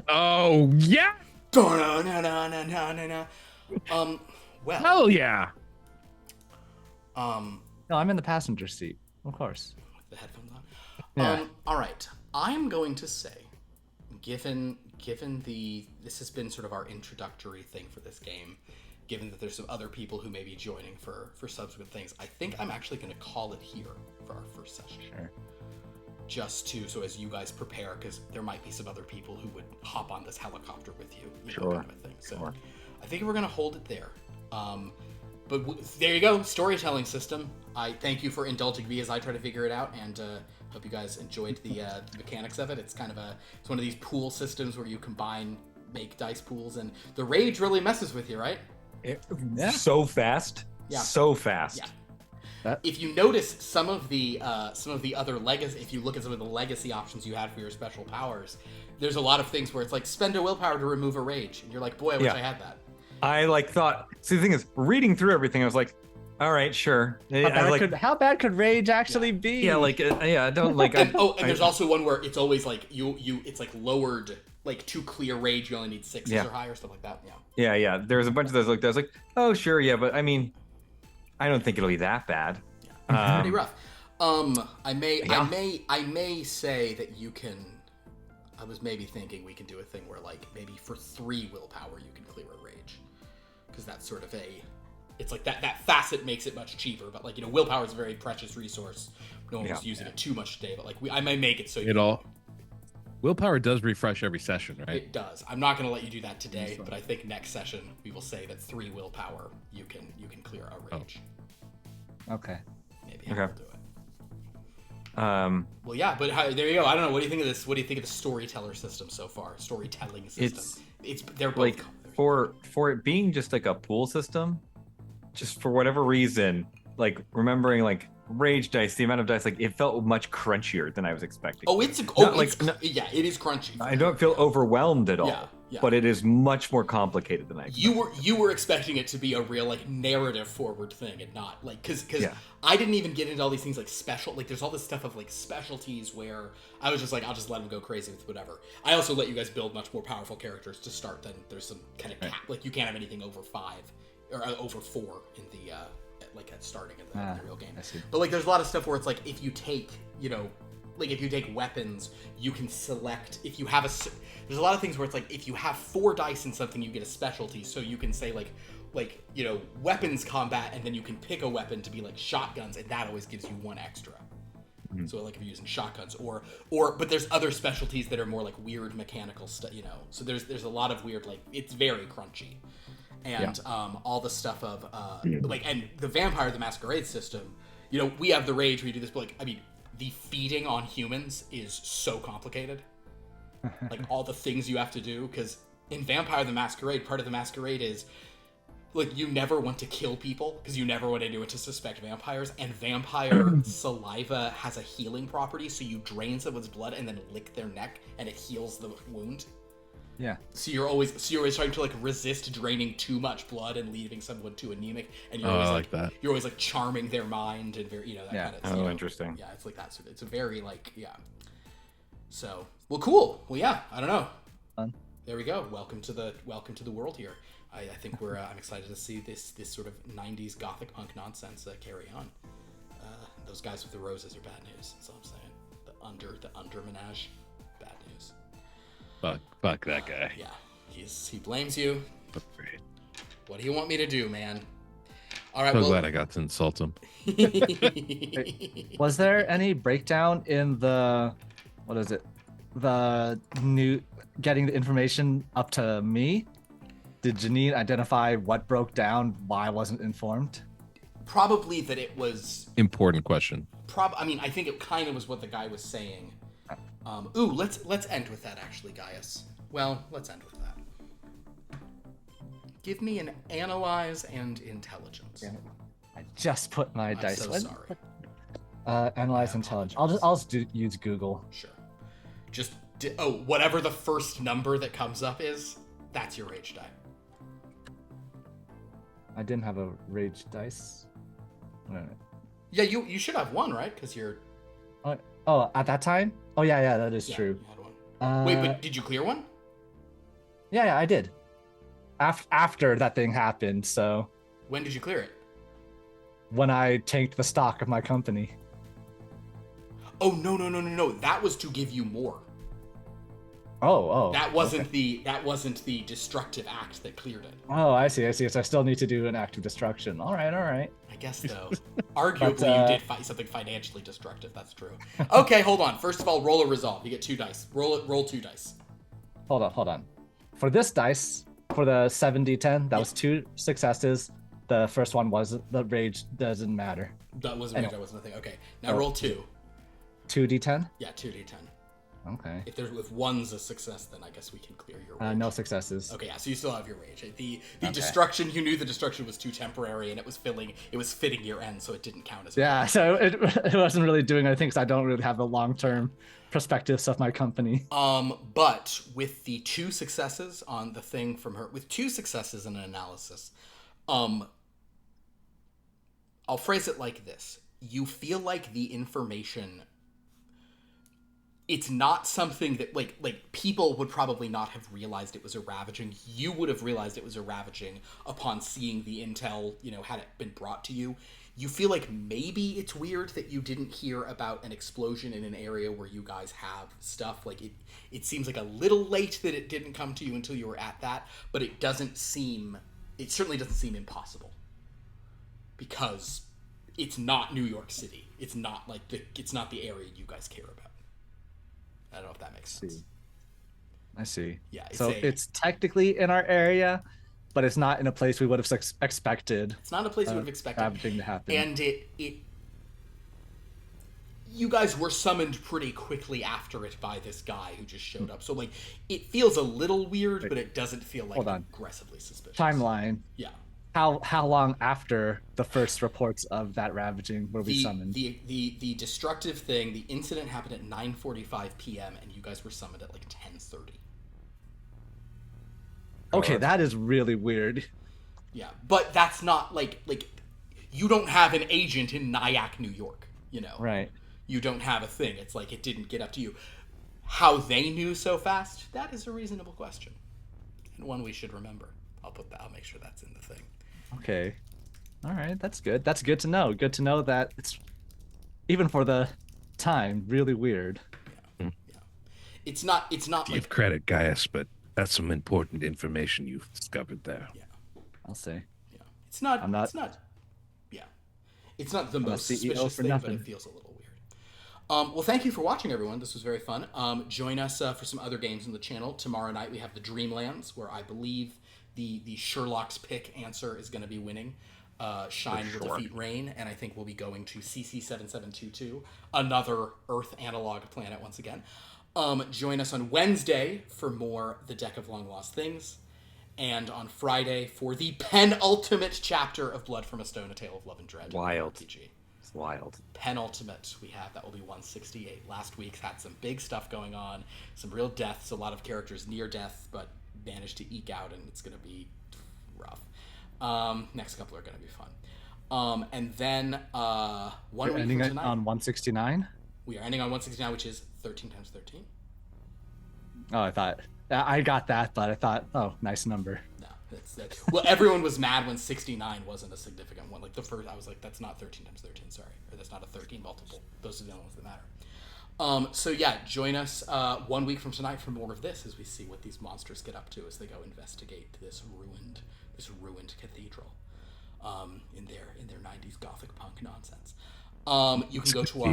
Oh yeah. Well, Hell yeah. No, I'm in the passenger seat, of course. with the headphones on. Yeah. All right. I'm going to say, given this has been sort of our introductory thing for this game, given that there's some other people who may be joining for subsequent things, I think I'm actually going to call it here for our first session. Sure. Just so as you guys prepare, because there might be some other people who would hop on this helicopter with you. Sure. Kind of a thing. So Sure. I think we're going to hold it there. But there you go, storytelling system. I thank you for indulging me as I try to figure it out, and hope you guys enjoyed the mechanics of it. It's kind of it's one of these pool systems where you make dice pools, and the rage really messes with you, right? Yeah. So fast. Yeah. So fast. Yeah. If you notice some of the other legacy, if you look at some of the legacy options you had for your special powers, there's a lot of things where it's like spend a willpower to remove a rage, and you're like, boy, I wish I had that. I thought. See, the thing is, reading through everything, I was like, all right, sure. How bad could rage actually be? Yeah, I don't like. And there's also one where it's always like it's like lowered, like to clear rage, you only need 6s or higher, stuff like that. Yeah. Yeah. There's a bunch of those. Like, I was like, oh, sure, yeah, but I mean, I don't think it'll be that bad. Yeah. Pretty rough. I may say that you can. I was maybe thinking we can do a thing where like maybe for 3 willpower you can clear a rage, because that's sort of it's like that facet makes it much cheaper. But like willpower is a very precious resource. No one was using it too much today, but like I may make it so Willpower does refresh every session, right? It does. I'm not going to let you do that today, but I think next session we will say that 3 willpower you can clear a rage. Okay. Maybe we'll do it. Well, yeah, but there you go. I don't know. What do you think of this? What do you think of the storyteller system so far? Storytelling system. They're both like for it being just like a pool system, just for whatever reason, like remembering like rage dice, the amount of dice, like it felt much crunchier than I was expecting. Oh, it is crunchy. I don't feel overwhelmed at all. Yeah. But it is much more complicated than I expected. You were expecting it to be a real like narrative forward thing, and not like because I didn't even get into all these things like special, like there's all this stuff of like specialties where I was just like, I'll just let them go crazy with whatever. I also let you guys build much more powerful characters to start. Then there's some kind of cap, like you can't have anything over 5 or over 4 in the at starting in the real game. But like there's a lot of stuff where it's like if you take like if you take weapons, you can select if you have there's a lot of things where it's like if you have 4 dice in something, you get a specialty, so you can say like weapons combat, and then you can pick a weapon to be like shotguns, and that always gives you 1 extra. So like if you're using shotguns or but there's other specialties that are more like weird mechanical stuff, so there's a lot of weird, like it's very crunchy. And all the stuff of and the Vampire the Masquerade system, we have the rage, we do this, but like I mean the feeding on humans is so complicated. Like all the things you have to do, because in Vampire the Masquerade, part of the Masquerade is like you never want to kill people because you never want anyone to suspect vampires, and vampire saliva has a healing property, so you drain someone's blood and then lick their neck and it heals the wound. Yeah. So you're always trying to like resist draining too much blood and leaving someone too anemic, and you're always like that. You're always like charming their mind and very that kind of thing. Oh, interesting. Yeah, it's like that. So it's a very like So well, cool. Well, yeah. I don't know. Fun. There we go. Welcome to the world here. I think I'm excited to see this sort of 90s gothic punk nonsense carry on. Those guys with the roses are bad news. That's all I'm saying. The under menage, bad news. Fuck that guy. Yeah, he blames you. What do you want me to do, man? All right. So glad I got to insult him. Was there any breakdown in the new getting the information up to me? Did Janine identify what broke down? Why I wasn't informed? Probably that it was important question. I mean, I think it kind of was what the guy was saying. Let's end with that, actually, Gaius. Well, let's end with that. Give me an analyze and intelligence. I just put my dice. I'm so sorry. Analyze intelligence. I'll just use Google. Sure. Just whatever the first number that comes up is, that's your rage die. I didn't have a rage dice. Yeah, you should have one, right? Because you're. Oh, at that time? Oh yeah, that is true. You had one. Wait, but did you clear one? Yeah, I did. After that thing happened, so. When did you clear it? When I tanked the stock of my company. Oh no! That was to give you more. Oh. That wasn't the destructive act that cleared it. Oh, I see. So I still need to do an act of destruction. All right. I guess so. Arguably, you did fight something financially destructive. That's true. Okay, hold on. First of all, roll a resolve. You get 2 dice. Roll 2 dice. Hold on. For this dice, for the 7d10, that was 2 successes. The first one was the rage doesn't matter. That wasn't rage. That was nothing. Okay, now roll 2. 2d10? Yeah, 2d10. Okay. If one's a success, then I guess we can clear your rage. No successes. Okay, yeah, so you still have your rage. The destruction, you knew the destruction was too temporary, and it was fitting your end, so it didn't count as. Yeah, so it wasn't really doing anything because I don't really have the long-term perspectives of my company. But with the 2 successes on the thing from her, with 2 successes in an analysis, I'll phrase it like this: you feel like the information. It's not something that like people would probably not have realized it was a ravaging. You would have realized it was a ravaging upon seeing the intel, had it been brought to you. You feel like maybe it's weird that you didn't hear about an explosion in an area where you guys have stuff. Like it seems like a little late that it didn't come to you until you were at that, but it certainly doesn't seem impossible. Because it's not New York City. It's not it's not the area you guys care about. I don't know if that makes sense. I see. Yeah. It's technically in our area, but it's not in a place we would have expected. It's not a place you would have expected. Ravaging to happen. And you guys were summoned pretty quickly after it by this guy who just showed up. So it feels a little weird, but it doesn't feel like aggressively suspicious. Timeline. Yeah. How long after the first reports of that ravaging were we summoned? The destructive thing, the incident happened at 9:45 p.m. and you guys were summoned at 10:30. Okay, that is really weird. Yeah, but that's not like you don't have an agent in Nyack, New York, Right. You don't have a thing. It's like it didn't get up to you. How they knew so fast, that is a reasonable question. And one we should remember. I'll make sure that's in the thing. Okay. All right, that's good. That's good to know. Good to know that it's, even for the time, really weird. Yeah. It's not Give credit, Gaius, but that's some important information you've discovered there. Yeah. I'll say. Yeah. It's not the most suspicious thing, but it feels a little weird. Well, thank you for watching, everyone. This was very fun. Join us for some other games on the channel. Tomorrow night we have the Dreamlands, where I believe the Sherlock's pick answer is going to be winning. Shine will defeat Rain, and I think we'll be going to CC7722, another Earth analog planet once again. Join us on Wednesday for more The Deck of Long Lost Things, and on Friday for the penultimate chapter of Blood from a Stone, A Tale of Love and Dread. Wild. RPG. It's wild. Penultimate we have. That will be 168. Last week's had some big stuff going on, some real deaths, a lot of characters near death, but managed to eke out, and it's going to be rough. Next couple are going to be fun. And then 1 week ending from tonight, on 169. We are ending on 169, which is 13 times 13. Oh, I got that, but I thought, oh, nice number. No, well, everyone was mad when 69 wasn't a significant one. Like the first, I was like, that's not 13 times 13. Sorry, or that's not a 13 multiple. Those are the only ones that matter. So yeah, join us 1 week from tonight for more of this as we see what these monsters get up to as they go investigate this ruined cathedral in their 90s Gothic punk nonsense. You can go to our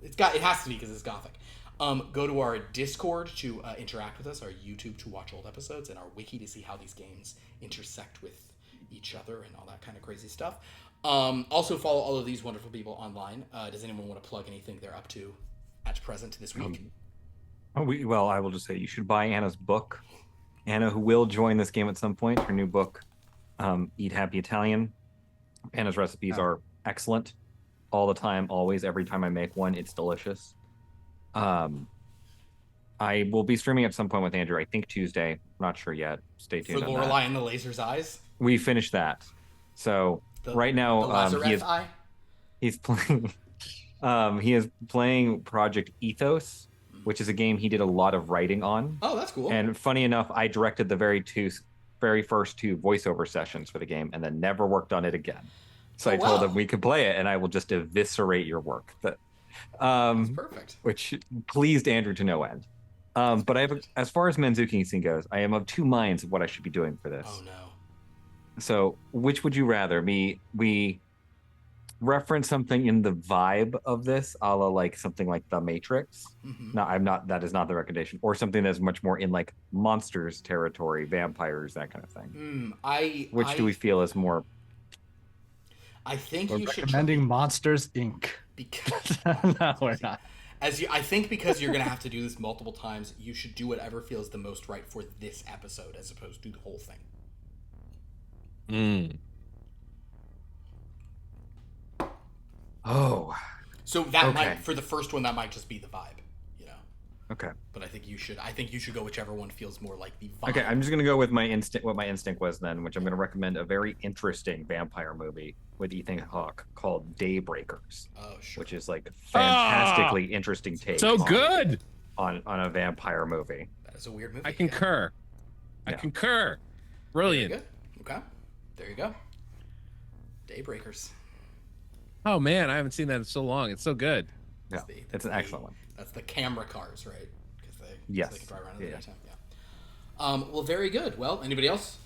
it has to be because it's Gothic. Go to our Discord to interact with us, our YouTube to watch old episodes, and our wiki to see how these games intersect with each other and all that kind of crazy stuff. Also follow all of these wonderful people online. Does anyone want to plug anything they're up to at present this week? I will just say you should buy Anna's book. Anna, who will join this game at some point, her new book, Eat Happy Italian. Anna's recipes are excellent all the time, always. Every time I make one, it's delicious. I will be streaming at some point with Andrew. I think Tuesday. I'm not sure yet. Stay For tuned on that. Lorelei and the Laser's Eyes. We finished that. So right The now, Lazarus Eye. he's playing. He is playing Project Ethos, which is a game he did a lot of writing on. Oh, that's cool. And funny enough, I directed the very first 2 voiceover sessions for the game, and then never worked on it again. So I told him we could play it, and I will just eviscerate your work. That's perfect. Which pleased Andrew to no end. But as far as Manzuki scene goes, I am of 2 minds of what I should be doing for this. Oh no. So which would you rather? We reference something in the vibe of this, a la like something like The Matrix. Mm-hmm. No, I'm not. That is not the recommendation. Or something that's much more in like monsters territory, vampires, that kind of thing. Which do we feel is more? I think We're you should recommending Monsters Inc. Because No, we're not. I think because you're gonna have to do this multiple times, you should do whatever feels the most right for this episode, as opposed to the whole thing. Oh. So that might, for the first one, that might just be the vibe, you know. Okay. But I think you should go whichever one feels more like the vibe. Okay, I'm just gonna go with my instinct. What my instinct was then, which I'm gonna recommend a very interesting vampire movie with Ethan Hawke called Daybreakers. Oh, sure. Which is like fantastically interesting take. So good. On a vampire movie. That is a weird movie. I concur. Yeah. I concur. Brilliant. Very good. Okay. There you go. Daybreakers. Oh man, I haven't seen that in so long. It's so good. Yeah, it's an excellent one. That's the camera cars, right? Because Yes. they can drive around in the daytime. Yeah. Well, very good. Well, anybody else?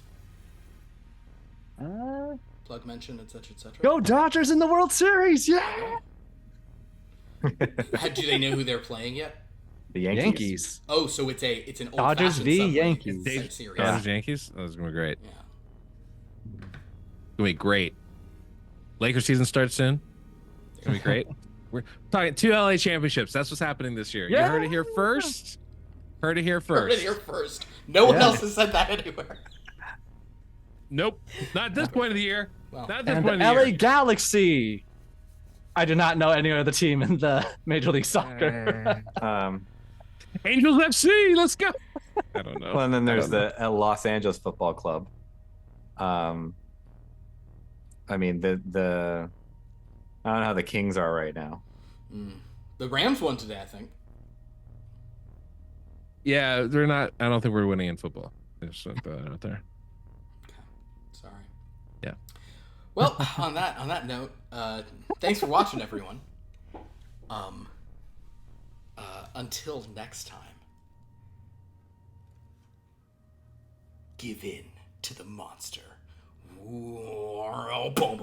Plug mention, etc., etc. Go Dodgers in the World Series! Yeah. Do they know who they're playing yet? The Yankees. Oh, so it's an old Dodgers v. Yankees. Series. Dodgers Yankees. Oh, this is gonna be great. Yeah. It's gonna be great. Lakers season starts soon. It's gonna be great. We're talking 2 LA championships. That's what's happening this year. Yeah. You heard it here first. Heard it here Heard first. it here first. No one else has said that anywhere. Nope. Not at this point of the year. Well, Not at this And point the of the LA year. Galaxy. I do not know any other team in the Major League Soccer. Angels FC. Let's go. I don't know. Well, and then there's the Los Angeles Football Club. I mean the I don't know how the Kings are right now. The Rams won today, I think. Yeah, they're not. I don't think we're winning in football. Just throw that out there. Sorry. Yeah. Well, on that note, thanks for watching, everyone. Until next time, give in to the monster. Boom, boom,